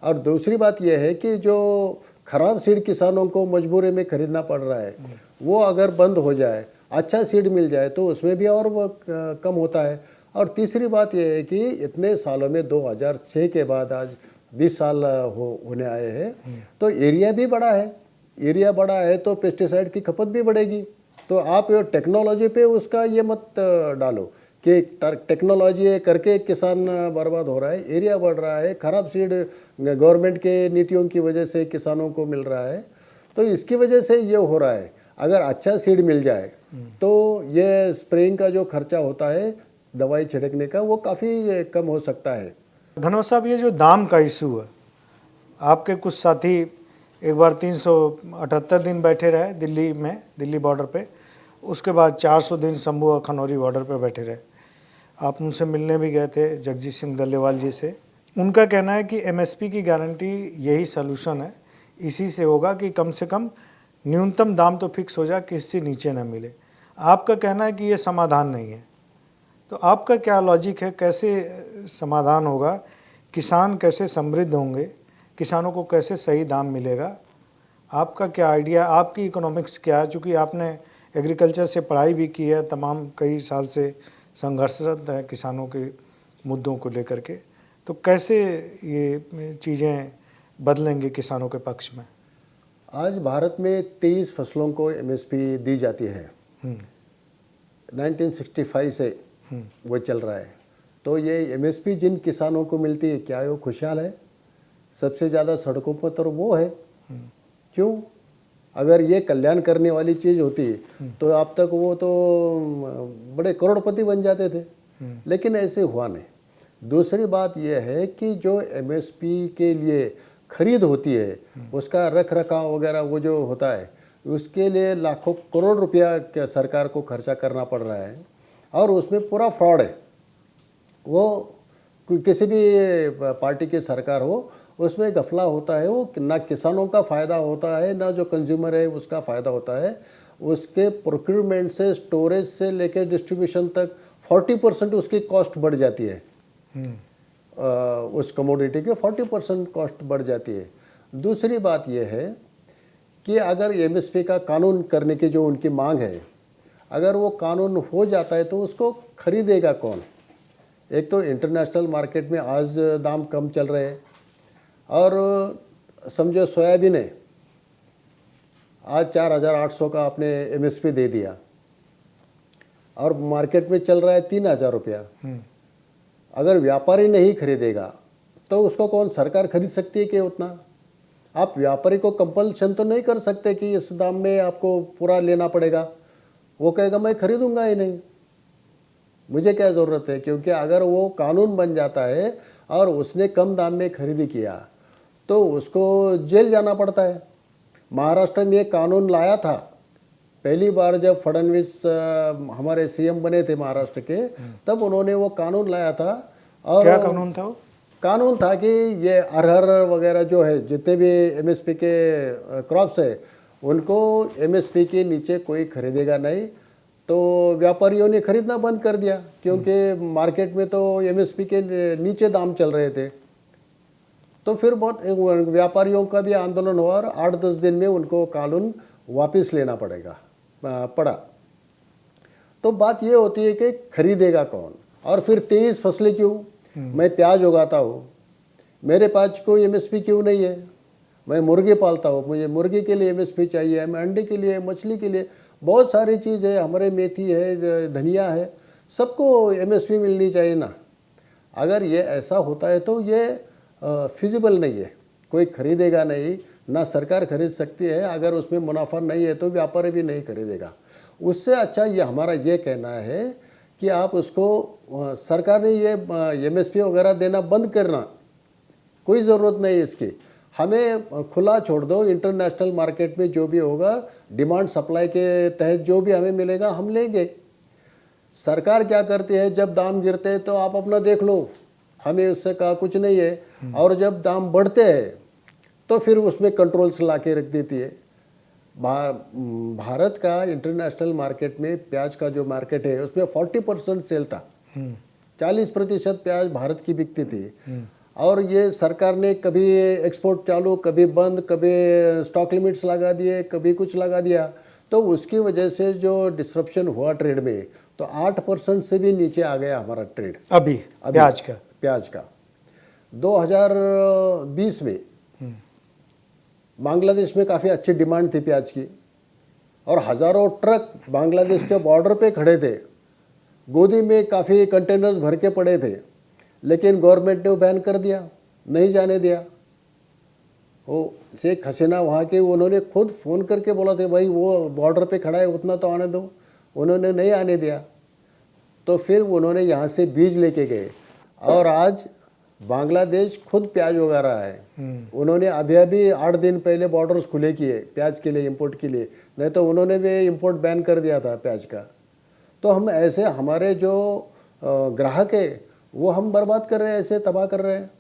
A: और दूसरी बात यह है कि जो खराब सीड किसानों को मजबूरी में खरीदना पड़ रहा है, वो अगर बंद हो जाए, अच्छा सीड मिल जाए, तो उसमें भी और वो कम होता है। और तीसरी बात यह है कि इतने सालों में 2006 के बाद आज 20 साल होने आए हैं, तो एरिया भी बड़ा है। एरिया बड़ा है तो पेस्टिसाइड की खपत भी बढ़ेगी। तो आप टेक्नोलॉजी पे उसका ये मत डालो कि टेक्नोलॉजी करके किसान बर्बाद हो रहा है, एरिया बढ़ रहा है, खराब सीड गवर्नमेंट के नीतियों की वजह से किसानों को मिल रहा है, तो इसकी वजह से ये हो रहा है। अगर अच्छा सीड मिल जाए तो ये स्प्रेइंग का जो खर्चा होता है दवाई छिड़कने का, वो काफ़ी कम हो सकता है।
B: धनोद साहब, ये जो दाम का इशू है, आपके कुछ साथी एक बार 378 दिन बैठे रहे दिल्ली में, दिल्ली बॉर्डर पे, उसके बाद 400 दिन शंभू और खनौरी बॉर्डर पे बैठे रहे। आप उनसे मिलने भी गए थे, जगजीत सिंह डल्लेवाल जी से। उनका कहना है कि एमएसपी की गारंटी यही सलूशन है, इसी से होगा कि कम से कम न्यूनतम दाम तो फिक्स हो जाए कि इससे नीचे ना मिले। आपका कहना है कि ये समाधान नहीं है, तो आपका क्या लॉजिक है, कैसे समाधान होगा? किसान कैसे समृद्ध होंगे? किसानों को कैसे सही दाम मिलेगा? आपका क्या आइडिया, आपकी इकोनॉमिक्स क्या है? चूँकि आपने एग्रीकल्चर से पढ़ाई भी की है, तमाम कई साल से संघर्षरत है किसानों के मुद्दों को लेकर के, तो कैसे ये चीज़ें बदलेंगे किसानों के पक्ष में?
A: आज भारत में 23 फसलों को एमएसपी दी जाती है। 1965 से वो चल रहा है। तो ये एमएसपी जिन किसानों को मिलती है, क्या वो खुशहाल है? सबसे ज़्यादा सड़कों पर तो वो है। क्यों? अगर ये कल्याण करने वाली चीज़ होती तो अब तक वो तो बड़े करोड़पति बन जाते थे, लेकिन ऐसे हुआ नहीं। दूसरी बात यह है कि जो एमएसपी के लिए खरीद होती है, उसका रख रखाव वगैरह वो जो होता है, उसके लिए लाखों करोड़ रुपया सरकार को खर्चा करना पड़ रहा है, और उसमें पूरा फ्रॉड है। वो किसी भी पार्टी की सरकार हो, उसमें गफला होता है। वो ना किसानों का फ़ायदा होता है, ना जो कंज्यूमर है उसका फ़ायदा होता है। उसके प्रोक्यूरमेंट से, स्टोरेज से लेकर डिस्ट्रीब्यूशन तक 40% उसकी कॉस्ट बढ़ जाती है। उस कमोडिटी के 40% कॉस्ट बढ़ जाती है। दूसरी बात यह है कि अगर एमएसपी का कानून करने की जो उनकी मांग है, अगर वो कानून हो जाता है तो उसको खरीदेगा कौन? एक तो इंटरनेशनल मार्केट में आज दाम कम चल रहे हैं, और समझो सोयाबीन है आज 4,800 का आपने एमएसपी दे दिया और मार्केट में चल रहा है 3,000 रुपया। अगर व्यापारी नहीं खरीदेगा तो उसको कौन, सरकार खरीद सकती है कि उतना? आप व्यापारी को कंपल्शन तो नहीं कर सकते कि इस दाम में आपको पूरा लेना पड़ेगा। वो कहेगा मैं खरीदूंगा ही नहीं, मुझे क्या ज़रूरत है। क्योंकि अगर वो कानून बन जाता है और उसने कम दाम में खरीदी किया तो उसको जेल जाना पड़ता है। महाराष्ट्र में ये कानून लाया था पहली बार जब फडणवीस हमारे सीएम बने थे महाराष्ट्र के, तब उन्होंने वो कानून लाया था। और
B: क्या कानून था वो?
A: कानून था कि ये अरहर वगैरह जो है, जितने भी एमएसपी के क्रॉप्स है, उनको एमएसपी के नीचे कोई खरीदेगा नहीं। तो व्यापारियों ने खरीदना बंद कर दिया क्योंकि मार्केट में तो एमएसपी के नीचे दाम चल रहे थे। तो फिर बहुत व्यापारियों का भी आंदोलन हुआ और 8-10 दिन में उनको कानून वापस लेना पड़ा। तो बात ये होती है कि खरीदेगा कौन? और फिर 23 फसलें क्यों? मैं प्याज उगाता हूँ, मेरे पास कोई एमएसपी क्यों नहीं है? मैं मुर्गी पालता हूँ, मुझे मुर्गी के लिए एमएसपी चाहिए, मैं अंडे के लिए, मछली के लिए, बहुत सारी चीज़ है, हमारे मेथी है, धनिया है, सबको एमएसपी मिलनी चाहिए ना। अगर ये ऐसा होता है तो ये फिजिबल नहीं है, कोई खरीदेगा नहीं, ना सरकार खरीद सकती है। अगर उसमें मुनाफा नहीं है तो व्यापारी भी नहीं खरीदेगा। उससे अच्छा ये हमारा ये कहना है कि आप उसको, सरकार ने ये एमएसपी वगैरह देना बंद करना, कोई ज़रूरत नहीं इसकी। हमें खुला छोड़ दो, इंटरनेशनल मार्केट में जो भी होगा डिमांड सप्लाई के तहत जो भी हमें मिलेगा हम लेंगे। सरकार क्या करती है, जब दाम गिरते हैं तो आप अपना देख लो, हमें उससे कहा कुछ नहीं है, और जब दाम बढ़ते हैं तो फिर उसमें कंट्रोल्स ला के रख देती है। भारत का इंटरनेशनल मार्केट में प्याज का जो मार्केट है उसमें 40% सेल था, 40% प्याज भारत की बिकती थी। और ये सरकार ने कभी एक्सपोर्ट चालू, कभी बंद, कभी स्टॉक लिमिट्स लगा दिए, कभी कुछ लगा दिया। तो उसकी वजह से जो डिस्रप्शन हुआ ट्रेड में, तो 8% से भी नीचे आ गया हमारा ट्रेड
B: अभी प्याज का
A: 2020 में बांग्लादेश में काफ़ी अच्छी डिमांड थी प्याज की, और हज़ारों ट्रक बांग्लादेश के बॉर्डर पे खड़े थे, गोदी में काफ़ी कंटेनर्स भर के पड़े थे, लेकिन गवर्नमेंट ने वो बैन कर दिया, नहीं जाने दिया। वो शेख हसीना वहाँ के, उन्होंने खुद फ़ोन करके बोला था भाई वो बॉर्डर पे खड़ा है, उतना तो आने दो, उन्होंने नहीं आने दिया। तो फिर उन्होंने यहाँ से बीज लेके गए और आज बांग्लादेश खुद प्याज उगा रहा है। उन्होंने अभी 8 दिन पहले बॉर्डर्स खुले किए प्याज के लिए, इंपोर्ट के लिए, नहीं तो उन्होंने भी इंपोर्ट बैन कर दिया था प्याज का। तो हम ऐसे, हमारे जो ग्राहक है वो हम बर्बाद कर रहे हैं, ऐसे तबाह कर रहे हैं।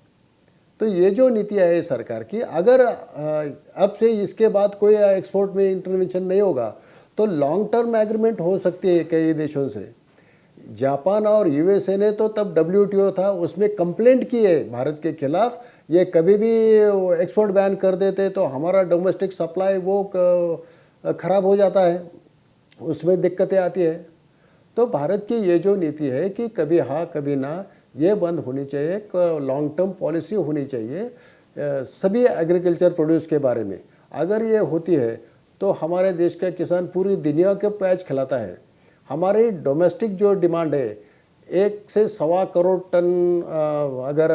A: तो ये जो नीतियाँ है सरकार की, अगर अब से इसके बाद कोई एक्सपोर्ट में इंटरवेंशन नहीं होगा तो लॉन्ग टर्म एग्रीमेंट हो सकती है कई देशों से। जापान और यूएसए ने तो तब WTO था, उसमें कंप्लेंट की है भारत के खिलाफ, ये कभी भी एक्सपोर्ट बैन कर देते तो हमारा डोमेस्टिक सप्लाई वो खराब हो जाता है, उसमें दिक्कतें आती है। तो भारत की ये जो नीति है कि कभी हाँ कभी ना, ये बंद होनी चाहिए। एक लॉन्ग टर्म पॉलिसी होनी चाहिए सभी एग्रीकल्चर प्रोड्यूस के बारे में। अगर ये होती है तो हमारे देश का किसान पूरी दुनिया के प्याज खिलाता है। हमारी डोमेस्टिक जो डिमांड है 1 से 1.25 करोड़ टन अगर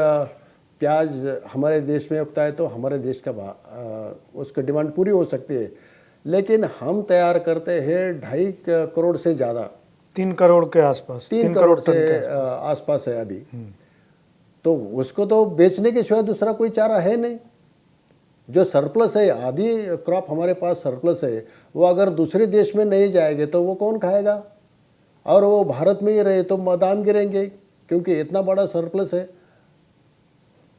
A: प्याज हमारे देश में उगता है तो हमारे देश का उसका डिमांड पूरी हो सकती है। लेकिन हम तैयार करते हैं 2.5 करोड़ से ज़्यादा,
B: 3 करोड़ के आसपास,
A: 3 करोड़ से आसपास है अभी। तो उसको तो बेचने के सिवाय दूसरा कोई चारा है नहीं। जो सरप्लस है, आधी क्रॉप हमारे पास सरप्लस है, वो अगर दूसरे देश में नहीं जाएंगे तो वो कौन खाएगा? और वो भारत में ही रहे तो दाम गिरेंगे क्योंकि इतना बड़ा सरप्लस है।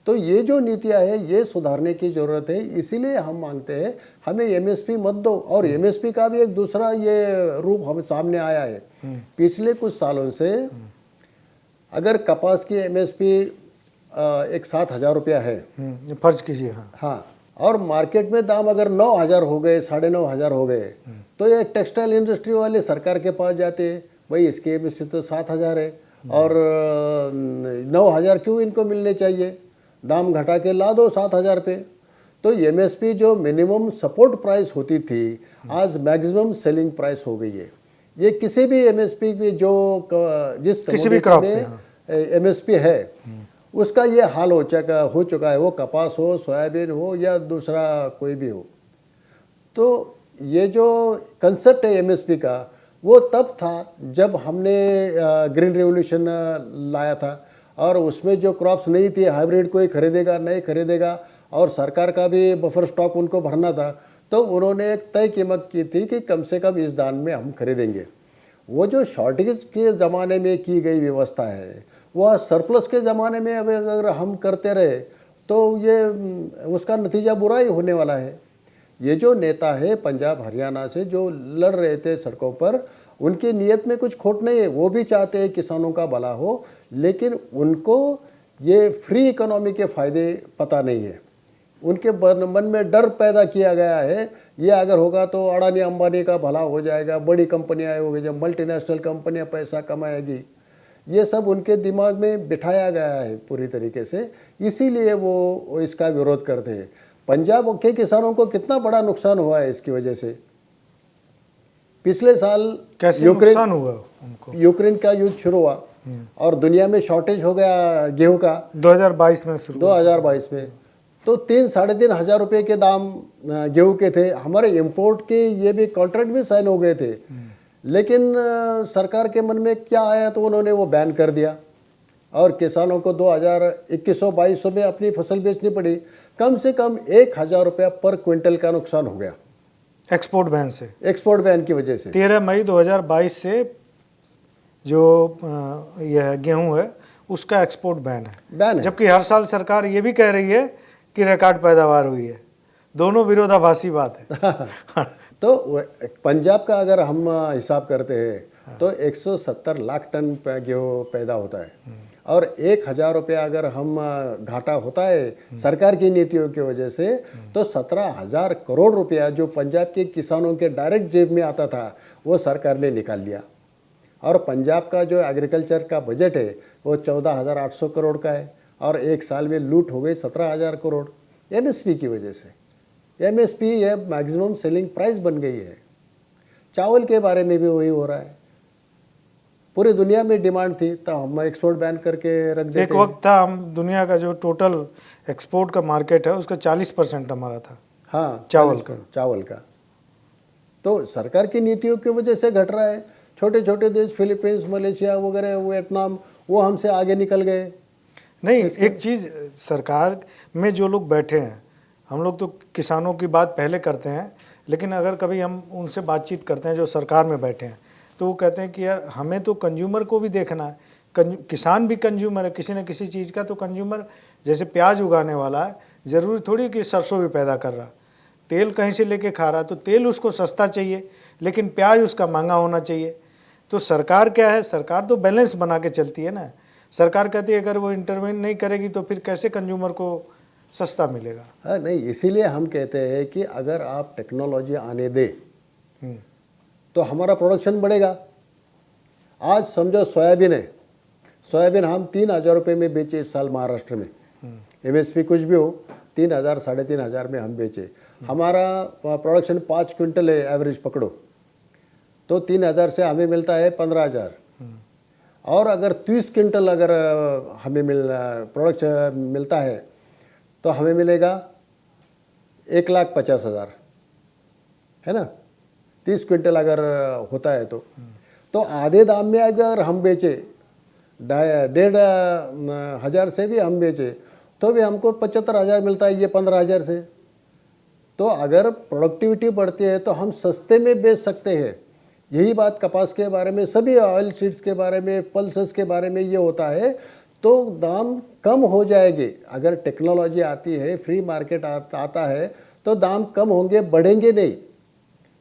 A: तो ये जो नीतियाँ है ये सुधारने की ज़रूरत है। इसीलिए हम मांगते हैं हमें एमएसपी मत दो। और एमएसपी का भी एक दूसरा ये रूप हम सामने आया है पिछले कुछ सालों से। अगर कपास की एमएसपी एक 7,000 रुपया है,
B: फर्ज कीजिए,
A: हाँ, और मार्केट में दाम अगर 9,000 हो गए, 9,500 हो गए, तो ये टेक्सटाइल इंडस्ट्री वाले सरकार के पास जाते हैं, भाई इसके एमएसपी तो 7,000 है और 9,000 क्यों इनको मिलने चाहिए, दाम घटा के ला दो 7,000 पे। तो एमएसपी जो मिनिमम सपोर्ट प्राइस होती थी आज मैक्सिमम सेलिंग प्राइस हो गई है। ये किसी भी एमएसपी पे जो जिस
B: किसी भी क्रॉप पे,
A: में एमएसपी है उसका ये हाल हो चुका है, वो कपास हो, सोयाबीन हो या दूसरा कोई भी हो। तो ये जो कंसेप्ट है एमएसपी का वो तब था जब हमने ग्रीन रेवोल्यूशन लाया था और उसमें जो क्रॉप्स नहीं थी, हाइब्रिड कोई खरीदेगा नहीं खरीदेगा और सरकार का भी बफर स्टॉक उनको भरना था, तो उन्होंने एक तय कीमत की थी कि कम से कम इस दाम में हम खरीदेंगे। वो जो शॉर्टेज के ज़माने में की गई व्यवस्था है वह सरप्लस के ज़माने में अब अगर हम करते रहे तो ये उसका नतीजा बुरा ही होने वाला है। ये जो नेता है पंजाब हरियाणा से जो लड़ रहे थे सड़कों पर, उनकी नीयत में कुछ खोट नहीं है, वो भी चाहते हैं किसानों का भला हो, लेकिन उनको ये फ्री इकोनॉमी के फ़ायदे पता नहीं है। उनके मन में डर पैदा किया गया है, ये अगर होगा तो अडानी अंबानी का भला हो जाएगा, बड़ी कंपनियाँ होगी, जब मल्टीनेशनल कंपनियाँ पैसा कमाएगी, ये सब उनके दिमाग में बिठाया गया है पूरी तरीके से, इसीलिए वो इसका विरोध करते हैं। पंजाब के किसानों को कितना बड़ा नुकसान हुआ है इसकी वजह से। पिछले साल
B: कैसे नुकसान हुआ उनको?
A: यूक्रेन का युद्ध शुरू हुआ और दुनिया में शॉर्टेज हो गया गेहूं का
B: 2022 में शुरू
A: 2022 में, तो 3-3.5 हज़ार रुपये के दाम गेहूं के थे। हमारे इंपोर्ट के ये भी कॉन्ट्रैक्ट भी साइन हो गए थे, लेकिन सरकार के मन में क्या आया तो उन्होंने वो बैन कर दिया और किसानों को 2021-22 में अपनी फसल बेचनी पड़ी। कम से कम 1,000 रुपया पर क्विंटल का नुकसान हो गया
B: एक्सपोर्ट बैन से,
A: एक्सपोर्ट बैन की वजह से।
B: 13 मई 2022 से जो यह गेहूं है उसका एक्सपोर्ट बैन है, जबकि हर साल सरकार ये भी कह रही है कि रिकॉर्ड पैदावार हुई है। दोनों विरोधाभासी बात है।
A: तो पंजाब का अगर हम हिसाब करते हैं तो 170 लाख टन गेहूँ पैदा होता है और 1,000 रुपया अगर हम घाटा होता है सरकार की नीतियों की वजह से, तो 17,000 करोड़ रुपया जो पंजाब के किसानों के डायरेक्ट जेब में आता था वो सरकार ने निकाल लिया। और पंजाब का जो एग्रीकल्चर का बजट है वो 14,800 करोड़ का है और एक साल में लूट हो गई 17,000 करोड़ एमएसपी की वजह से। एमएसपी ये मैक्सिमम सेलिंग प्राइस बन गई है। चावल के बारे में भी वही हो रहा है, पूरी दुनिया में डिमांड थी तो हम एक्सपोर्ट बैन करके रख देते।
B: एक वक्त था हम दुनिया का जो टोटल एक्सपोर्ट का मार्केट है उसका 40% हमारा था,
A: हाँ
B: चावल का।
A: तो सरकार की नीतियों की वजह से घट रहा है। छोटे छोटे देश फिलीपींस, मलेशिया वगैरह, वियतनाम, वो हमसे आगे निकल गए।
B: नहीं, एक चीज़ सरकार में जो लोग बैठे हैं, हम लोग तो किसानों की बात पहले करते हैं, लेकिन अगर कभी हम उनसे बातचीत करते हैं जो सरकार में बैठे हैं तो वो कहते हैं कि यार हमें तो कंज्यूमर को भी देखना है, किसान भी कंज्यूमर है किसी न किसी चीज़ का। तो कंज्यूमर जैसे प्याज उगाने वाला है, ज़रूरी थोड़ी कि सरसों भी पैदा कर रहा, तेल कहीं से लेके खा रहा, तो तेल उसको सस्ता चाहिए लेकिन प्याज उसका महंगा होना चाहिए। तो सरकार क्या है, सरकार तो बैलेंस बना के चलती है ना। सरकार कहती है अगर वो इंटरवेन नहीं करेगी तो फिर कैसे कंज्यूमर को सस्ता मिलेगा।
A: हाँ नहीं, इसीलिए हम कहते हैं कि अगर आप टेक्नोलॉजी आने दे तो हमारा प्रोडक्शन बढ़ेगा। आज समझो सोयाबीन है, सोयाबीन हम 3,000 रुपये में बेचे इस साल महाराष्ट्र में, एमएसपी कुछ भी हो 3,000 3,500 में हम बेचे। हमारा प्रोडक्शन 5 क्विंटल है एवरेज पकड़ो, तो 3,000 से हमें मिलता है 15,000। और अगर 30 क्विंटल अगर हमें प्रोडक्शन मिलता है तो हमें मिलेगा 1,50,000, है ना। 30 क्विंटल अगर होता है तो आधे दाम में अगर हम बेचे, 1,500 से भी हम बेचे तो भी हमको 75,000 मिलता है, ये 15,000 से। तो अगर प्रोडक्टिविटी बढ़ती है तो हम सस्ते में बेच सकते हैं। यही बात कपास के बारे में, सभी ऑयल सीड्स के बारे में, पल्सेस के बारे में ये होता है, तो दाम कम हो जाएंगे। अगर टेक्नोलॉजी आती है, फ्री मार्केट आता है तो दाम कम होंगे, बढ़ेंगे नहीं।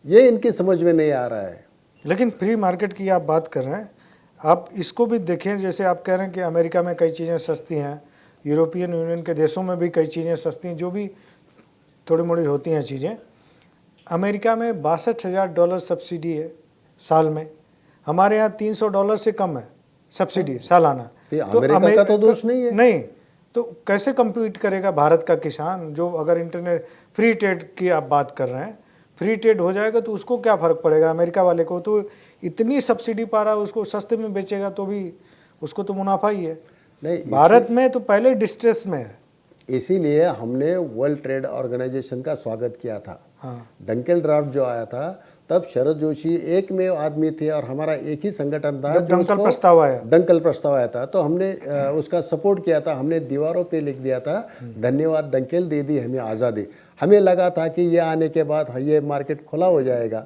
A: ये इनकी समझ में नहीं आ रहा है।
B: लेकिन फ्री मार्केट की आप बात कर रहे हैं, आप इसको भी देखें, जैसे आप कह रहे हैं कि अमेरिका में कई चीज़ें सस्ती हैं, यूरोपियन यूनियन के देशों में भी कई चीज़ें सस्ती हैं, जो भी थोड़ी मोड़ी होती हैं चीज़ें। अमेरिका में $62,000 सब्सिडी है साल में, हमारे यहाँ $300 से कम है सब्सिडी सालाना।
A: ये अमेरिका का तो दोष नहीं है।
B: नहीं, तो कैसे कम्पीट करेगा भारत का किसान, जो अगर इंटरनेट फ्री ट्रेड की आप बात कर रहे हैं, फ्री ट्रेड हो जाएगा तो उसको क्या फ़र्क पड़ेगा अमेरिका वाले को? तो इतनी सब्सिडी पा रहा है, उसको सस्ते में बेचेगा तो भी उसको तो मुनाफा ही है।
A: नहीं,
B: भारत में तो पहले डिस्ट्रेस में है।
A: इसीलिए हमने वर्ल्ड ट्रेड ऑर्गेनाइजेशन का स्वागत किया था।
B: हाँ,
A: डंकेल ड्राफ्ट जो आया था तब शरद जोशी एकमेव आदमी थे और हमारा एक ही संगठन था
B: जब
A: जो
B: डंकल
A: उसको-
B: प्रस्ताव आया।
A: डंकल प्रस्ताव आया था तो हमने उसका सपोर्ट किया था। हमने दीवारों पे लिख दिया था, धन्यवाद डंकेल, दे दी हमें आज़ादी। हमें लगा था कि ये आने के बाद ये मार्केट खुला हो जाएगा,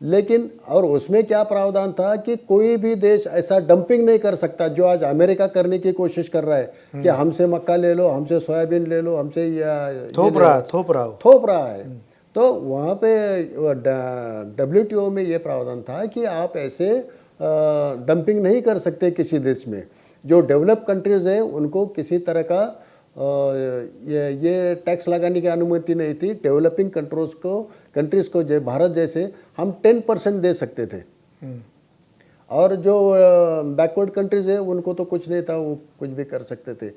A: लेकिन और उसमें क्या प्रावधान था कि कोई भी देश ऐसा डंपिंग नहीं कर सकता जो आज अमेरिका करने की कोशिश कर रहा है कि हमसे मक्का ले लो, हमसे सोयाबीन ले लो, हमसे
B: थोप रहा है।
A: तो वहाँ पे WTO में ये प्रावधान था कि आप ऐसे डंपिंग नहीं कर सकते किसी देश में। जो डेवलप कंट्रीज है उनको किसी तरह का ये टैक्स लगाने की अनुमति नहीं थी। डेवलपिंग कंट्रीज को जो भारत जैसे हम 10% दे सकते थे, और जो बैकवर्ड कंट्रीज है उनको तो कुछ नहीं था, वो कुछ भी कर सकते थे।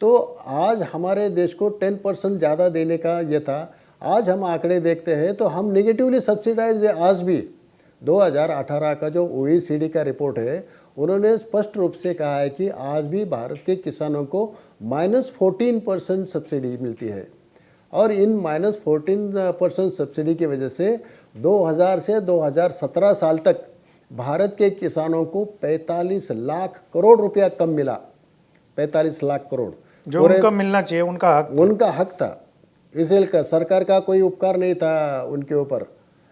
A: तो आज हमारे देश को 10% ज़्यादा देने का ये था। आज हम आंकड़े देखते हैं तो हम नेगेटिवली सब्सिडाइज है आज भी। 2018 का जो OECD का रिपोर्ट है, उन्होंने स्पष्ट रूप से कहा है कि आज भी भारत के किसानों को -14% सब्सिडी मिलती है, और इन -14% सब्सिडी की वजह से 2000 से 2017 साल तक भारत के किसानों को 45 लाख करोड़ रुपया कम मिला। 45 लाख करोड़
B: जो उनका मिलना चाहिए, उनका हक
A: था। इसलिए सरकार का कोई उपकार नहीं था उनके ऊपर,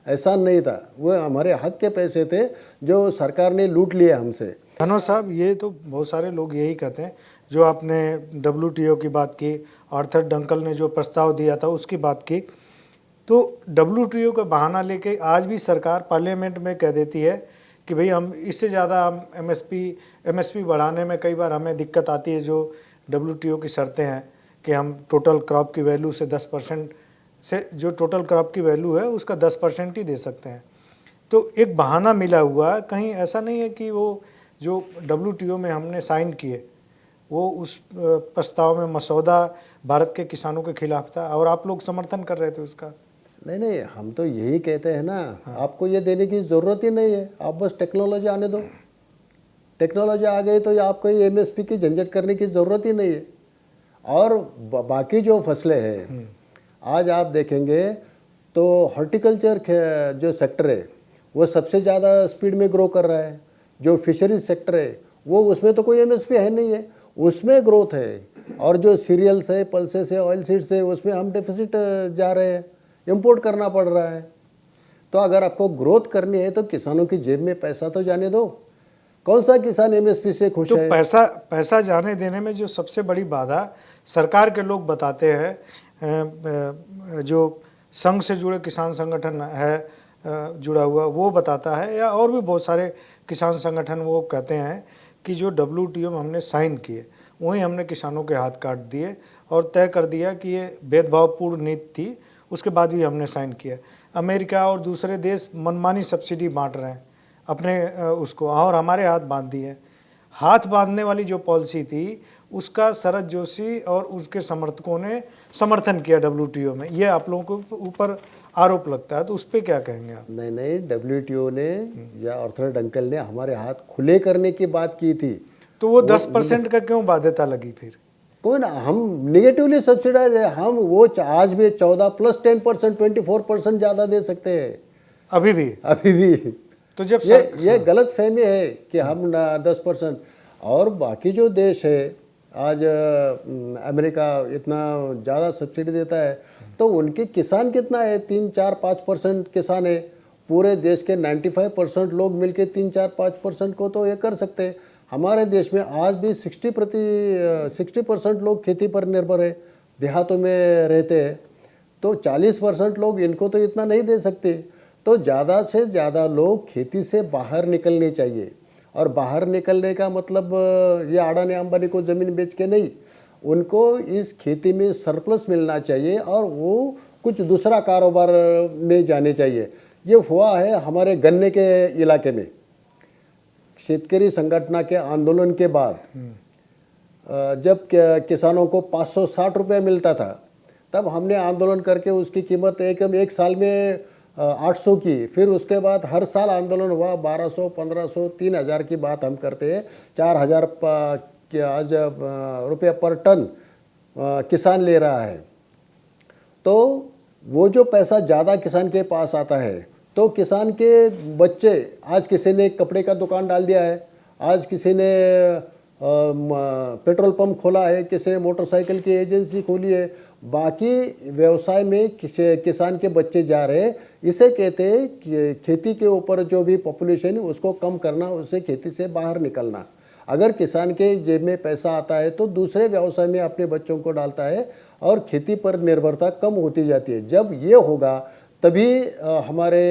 A: एहसान नहीं था, वो हमारे हक के पैसे थे जो सरकार ने लूट लिए हमसे।
B: धनोज साहब, ये तो बहुत सारे लोग यही कहते हैं, जो आपने WTO की बात की, आर्थर डंकल ने जो प्रस्ताव दिया था उसकी बात की, तो WTO का बहाना लेके आज भी सरकार पार्लियामेंट में कह देती है कि भाई हम इससे ज़्यादा हम MSP बढ़ाने में कई बार हमें दिक्कत आती है। जो WTO की शर्तें हैं कि हम टोटल क्रॉप की वैल्यू से 10% से, जो टोटल क्रॉप की वैल्यू है उसका 10% ही दे सकते हैं। तो एक बहाना मिला हुआ है, कहीं ऐसा नहीं है कि वो जो WTO में हमने साइन किए वो उस प्रस्ताव में मसौदा भारत के किसानों के खिलाफ था और आप लोग समर्थन कर रहे थे उसका?
A: नहीं, हम तो यही कहते हैं ना, आपको ये देने की ज़रूरत ही नहीं है, आप बस टेक्नोलॉजी आने दो। टेक्नोलॉजी आ गई तो आपको ये MSP की झंझट करने की ज़रूरत ही नहीं है। और बाकी जो फसलें हैं, आज आप देखेंगे तो हॉर्टिकल्चर जो सेक्टर है वो सबसे ज़्यादा स्पीड में ग्रो कर रहा है। जो फिशरीज सेक्टर है वो, उसमें तो कोई MSP है नहीं है, उसमें ग्रोथ है। और जो सीरियल्स है, पल्सेस है, ऑयल सीड्स है, उसमें हम डेफिसिट जा रहे हैं, इंपोर्ट करना पड़ रहा है। तो अगर आपको ग्रोथ करनी है तो किसानों की जेब में पैसा तो जाने दो। कौन सा किसान MSP से खुश
B: तो
A: है?
B: पैसा जाने देने में जो सबसे बड़ी बाधा सरकार के लोग बताते हैं, जो संघ से जुड़े किसान संगठन है जुड़ा हुआ, वो बताता है, या और भी बहुत सारे किसान संगठन वो कहते हैं कि जो WTO में हमने साइन किए वहीं हमने किसानों के हाथ काट दिए और तय कर दिया कि ये भेदभावपूर्ण नीति थी, उसके बाद भी हमने साइन किया। अमेरिका और दूसरे देश मनमानी सब्सिडी बांट रहे हैं अपने उसको, और हमारे हाथ बांध दिए। हाथ बांधने वाली जो पॉलिसी थी उसका शरद जोशी और उसके समर्थकों ने समर्थन किया WTO में, ये आप लोगों के ऊपर आरोप लगता है, तो उस पर क्या कहेंगे आप?
A: नहीं, WTO ने या आर्थर डंकल ने हमारे हाथ खुले करने की बात की थी,
B: तो वो 10% का क्यों बाध्यता लगी फिर?
A: कोई ना, हम निगेटिवली सब्सिडाइज है, हम वो आज भी 14 + 10% 24% ज़्यादा दे सकते हैं
B: अभी भी। तो जब
A: ये गलत फहमी है कि हम 10%, और बाकी जो देश है आज अमेरिका इतना ज़्यादा सब्सिडी देता है तो उनके किसान कितना है? 3-4-5% किसान है। पूरे देश के 95% लोग मिलके 3-4-5% को तो ये कर सकते हैं। हमारे देश में आज भी 60% लोग खेती पर निर्भर है, देहातों में रहते हैं, तो 40% लोग इनको तो इतना नहीं दे सकते। तो ज़्यादा से ज़्यादा लोग खेती से बाहर निकलने चाहिए, और बाहर निकलने का मतलब ये अडानी अंबानी को ज़मीन बेच के नहीं, उनको इस खेती में सरप्लस मिलना चाहिए और वो कुछ दूसरा कारोबार में जाने चाहिए। ये हुआ है हमारे गन्ने के इलाके में। शेतकरी संगठन के आंदोलन के बाद जब किसानों को 560 रुपये मिलता था, तब हमने आंदोलन करके उसकी कीमत एक साल में 800 की। फिर उसके बाद हर साल आंदोलन हुआ, 1200, 1500, 3000 की बात हम करते हैं। 4000 आज रुपये पर टन किसान ले रहा है। तो वो जो पैसा ज़्यादा किसान के पास आता है, तो किसान के बच्चे, आज किसी ने कपड़े का दुकान डाल दिया है, आज किसी ने पेट्रोल पंप खोला है, किसी ने मोटरसाइकिल की एजेंसी खोली है, बाकी व्यवसाय में किसान के बच्चे जा रहे हैं। इसे कहते हैं कि खेती के ऊपर जो भी पॉपुलेशन है उसको कम करना, उससे खेती से बाहर निकलना। अगर किसान के जेब में पैसा आता है तो दूसरे व्यवसाय में अपने बच्चों को डालता है और खेती पर निर्भरता कम होती जाती है। जब ये होगा तभी हमारे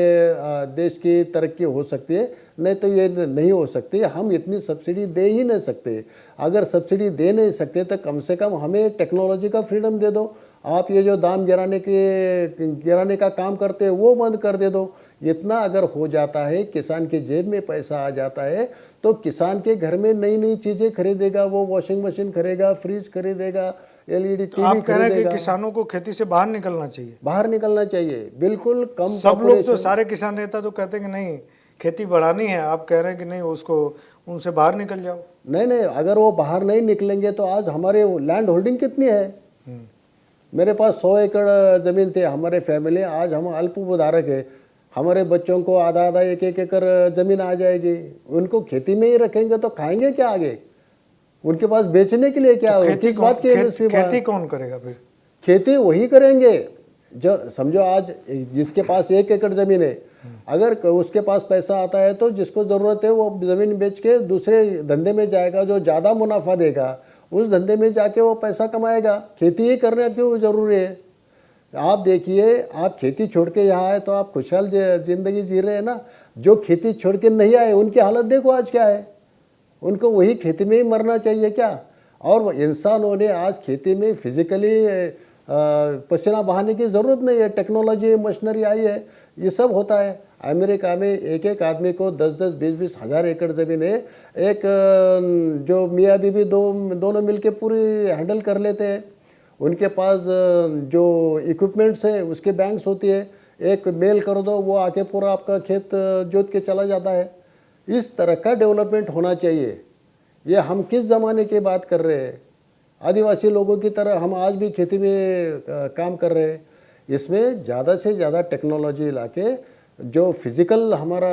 A: देश की तरक्की हो सकती है, नहीं तो ये नहीं हो सकती। हम इतनी सब्सिडी दे ही नहीं सकते। अगर सब्सिडी दे नहीं सकते तो कम से कम हमें टेक्नोलॉजी का फ्रीडम दे दो। आप ये जो दाम गिराने का काम करते हैं वो बंद कर दे दो। इतना अगर हो जाता है, किसान के जेब में पैसा आ जाता है, तो किसान के घर में नई नई चीज़ें खरीदेगा। वो वॉशिंग मशीन खरीदेगा, फ्रिज खरीदेगा, एलईडी टीवी
B: आप कह रहे हैं कि
A: खरीदेगा।
B: किसानों को खेती से बाहर निकलना चाहिए।
A: बाहर निकलना चाहिए, बिल्कुल कम।
B: सब लोग तो, सारे किसान नेता तो कहते हैं कि नहीं खेती बढ़ानी है, आप कह रहे हैं कि नहीं, उसको उनसे बाहर निकल जाओ।
A: नहीं, अगर वो बाहर नहीं निकलेंगे तो आज हमारे लैंड होल्डिंग कितनी है? मेरे पास 100 एकड़ ज़मीन थे हमारे फैमिली, आज हम अल्पभूधारक है। हमारे बच्चों को आधा आधा एक एकड़ ज़मीन आ जाएगी। उनको खेती में ही रखेंगे तो खाएंगे क्या आगे? उनके पास बेचने के लिए क्या हो? किस बात की
B: खेती कौन करेगा फिर?
A: खेती वही करेंगे जो, समझो आज जिसके पास 1 एकड़ ज़मीन है, अगर उसके पास पैसा आता है तो जिसको ज़रूरत है वो ज़मीन बेच के दूसरे धंधे में जाएगा जो ज़्यादा मुनाफा देगा, उस धंधे में जाके वो पैसा कमाएगा। खेती ही करना क्यों ज़रूरी है? आप देखिए, आप खेती छोड़ के यहाँ आए तो आप खुशहाल ज़िंदगी जी रहे हैं ना। जो खेती छोड़ के नहीं आए उनकी हालत देखो आज क्या है। उनको वही खेती में ही मरना चाहिए क्या? और इंसानों ने आज खेती में फिजिकली पसीना बहाने की ज़रूरत नहीं है। टेक्नोलॉजी, मशीनरी आई है, ये सब होता है। अमेरिका में एक आदमी को 10-10, 20-20 हज़ार एकड़ ज़मीन है। एक जो मियाँ बीवी दोनों मिलके पूरी हैंडल कर लेते हैं। उनके पास जो इक्विपमेंट्स है उसके बैंक्स होती है, एक मेल कर दो वो आके पूरा आपका खेत जोत के चला जाता है। इस तरह का डेवलपमेंट होना चाहिए। ये हम किस ज़माने की बात कर रहे हैं? आदिवासी लोगों की तरह हम आज भी खेती में काम कर रहे हैं। इसमें ज़्यादा से ज़्यादा टेक्नोलॉजी लाके जो फिज़िकल हमारा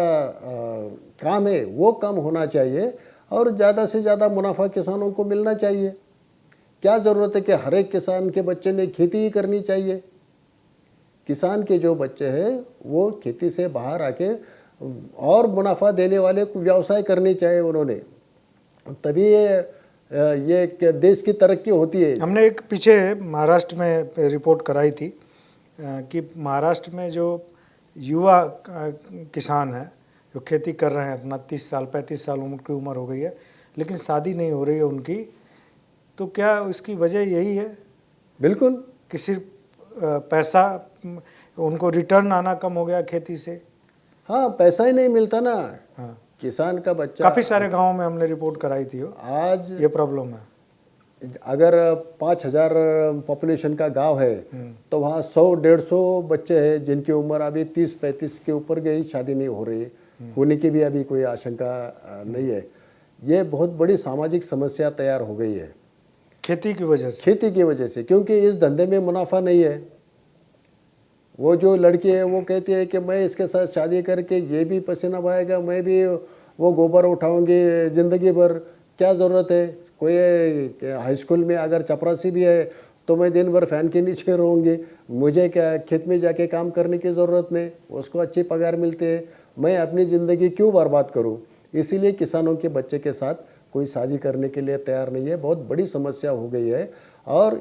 A: काम है वो कम होना चाहिए और ज़्यादा से ज़्यादा मुनाफा किसानों को मिलना चाहिए। क्या ज़रूरत है कि हर एक किसान के बच्चे ने खेती ही करनी चाहिए? किसान के जो बच्चे हैं वो खेती से बाहर आके और मुनाफा देने वाले व्यवसाय करने चाहिए उन्होंने, तभी ये देश की तरक्की होती है।
B: हमने एक पीछे महाराष्ट्र में रिपोर्ट कराई थी कि महाराष्ट्र में जो युवा किसान हैं जो खेती कर रहे हैं, अपना 30 साल 35 साल की उम्र हो गई है, लेकिन शादी नहीं हो रही है उनकी, तो क्या इसकी वजह यही है?
A: बिल्कुल,
B: कि सिर्फ पैसा, उनको रिटर्न आना कम हो गया खेती से।
A: हाँ, पैसा ही नहीं मिलता ना।
B: हाँ,
A: किसान का बच्चा,
B: काफ़ी सारे गांवों में हमने रिपोर्ट कराई थी
A: आज
B: ये प्रॉब्लम है।
A: अगर 5000 पॉपुलेशन का गांव है तो वहाँ 100-150 बच्चे हैं जिनकी उम्र अभी 30-35 के ऊपर गई, शादी नहीं हो रही, होने की भी अभी कोई आशंका नहीं है। ये बहुत बड़ी सामाजिक समस्या तैयार हो गई है
B: खेती की वजह से।
A: खेती की वजह से, क्योंकि इस धंधे में मुनाफा नहीं है। वो जो लड़की है वो कहती है कि मैं इसके साथ शादी करके ये भी पसीना बहाएगा, मैं भी वो गोबर उठाऊंगी ज़िंदगी भर, क्या ज़रूरत है? कोई हाई स्कूल में अगर चपरासी भी है तो मैं दिन भर फैन के नीचे रहूँगी, मुझे क्या खेत में जाके काम करने की ज़रूरत नहीं, उसको अच्छी पगार मिलती है, मैं अपनी ज़िंदगी क्यों बर्बाद करूँ? इसीलिए किसानों के बच्चे के साथ कोई शादी करने के लिए तैयार नहीं है। बहुत बड़ी समस्या हो गई है। और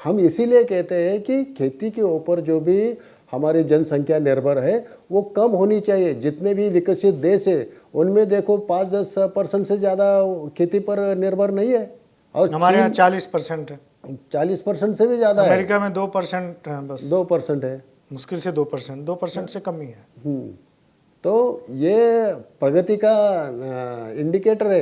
A: हम इसीलिए कहते हैं कि खेती के ऊपर जो भी हमारी जनसंख्या निर्भर है वो कम होनी चाहिए। जितने भी विकसित देश है उनमें देखो 5-10% से ज़्यादा खेती पर निर्भर नहीं है। और
B: हमारे यहाँ 40% है,
A: 40% से भी ज़्यादा है,
B: अमेरिका में 2% है बस,
A: 2% है।
B: मुश्किल से 2% से कम ही है।
A: तो ये प्रगति का इंडिकेटर है।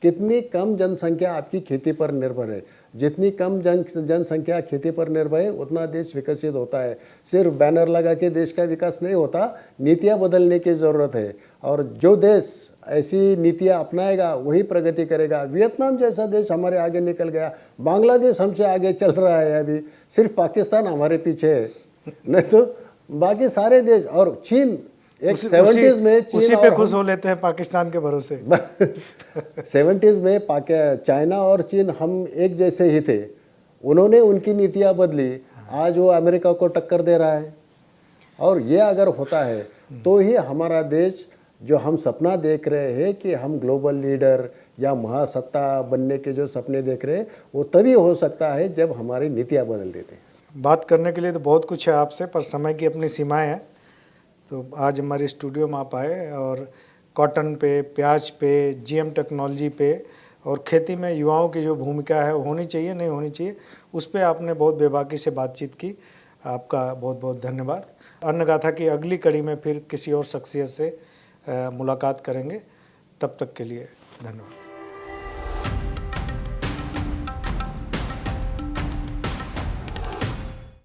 A: कितनी कम जनसंख्या आपकी खेती पर निर्भर है। जितनी कम जनसंख्या खेती पर निर्भर है उतना देश विकसित होता है। सिर्फ बैनर लगा के देश का विकास नहीं होता, नीतियाँ बदलने की ज़रूरत है। और जो देश ऐसी नीतियाँ अपनाएगा वही प्रगति करेगा। वियतनाम जैसा देश हमारे आगे निकल गया, बांग्लादेश हमसे आगे चल रहा है, अभी सिर्फ पाकिस्तान हमारे पीछे है, नहीं तो बाकी सारे देश। और चीन एक 70s में चीन
B: उसी पे खुश हो लेते हैं पाकिस्तान के भरोसे।
A: 70s में चाइना और चीन हम एक जैसे ही थे, उन्होंने उनकी नीतियाँ बदली, आज वो अमेरिका को टक्कर दे रहा है। और ये अगर होता है तो ही हमारा देश, जो हम सपना देख रहे हैं कि हम ग्लोबल लीडर या महासत्ता बनने के जो सपने देख रहे हैं, वो तभी हो सकता है जब हमारी नीतियाँ बदल देते हैं।
B: बात करने के लिए तो बहुत कुछ है आपसे, पर समय की अपनी सीमाएं हैं। तो आज हमारे स्टूडियो में आप आए और कॉटन पे, प्याज पे, जीएम टेक्नोलॉजी पे और खेती में युवाओं की जो भूमिका है होनी चाहिए नहीं होनी चाहिए, उस पर आपने बहुत बेबाकी से बातचीत की। आपका बहुत बहुत धन्यवाद। अन्नगाथा की अगली कड़ी में फिर किसी और शख्सियत से मुलाकात करेंगे। तब तक के लिए धन्यवाद।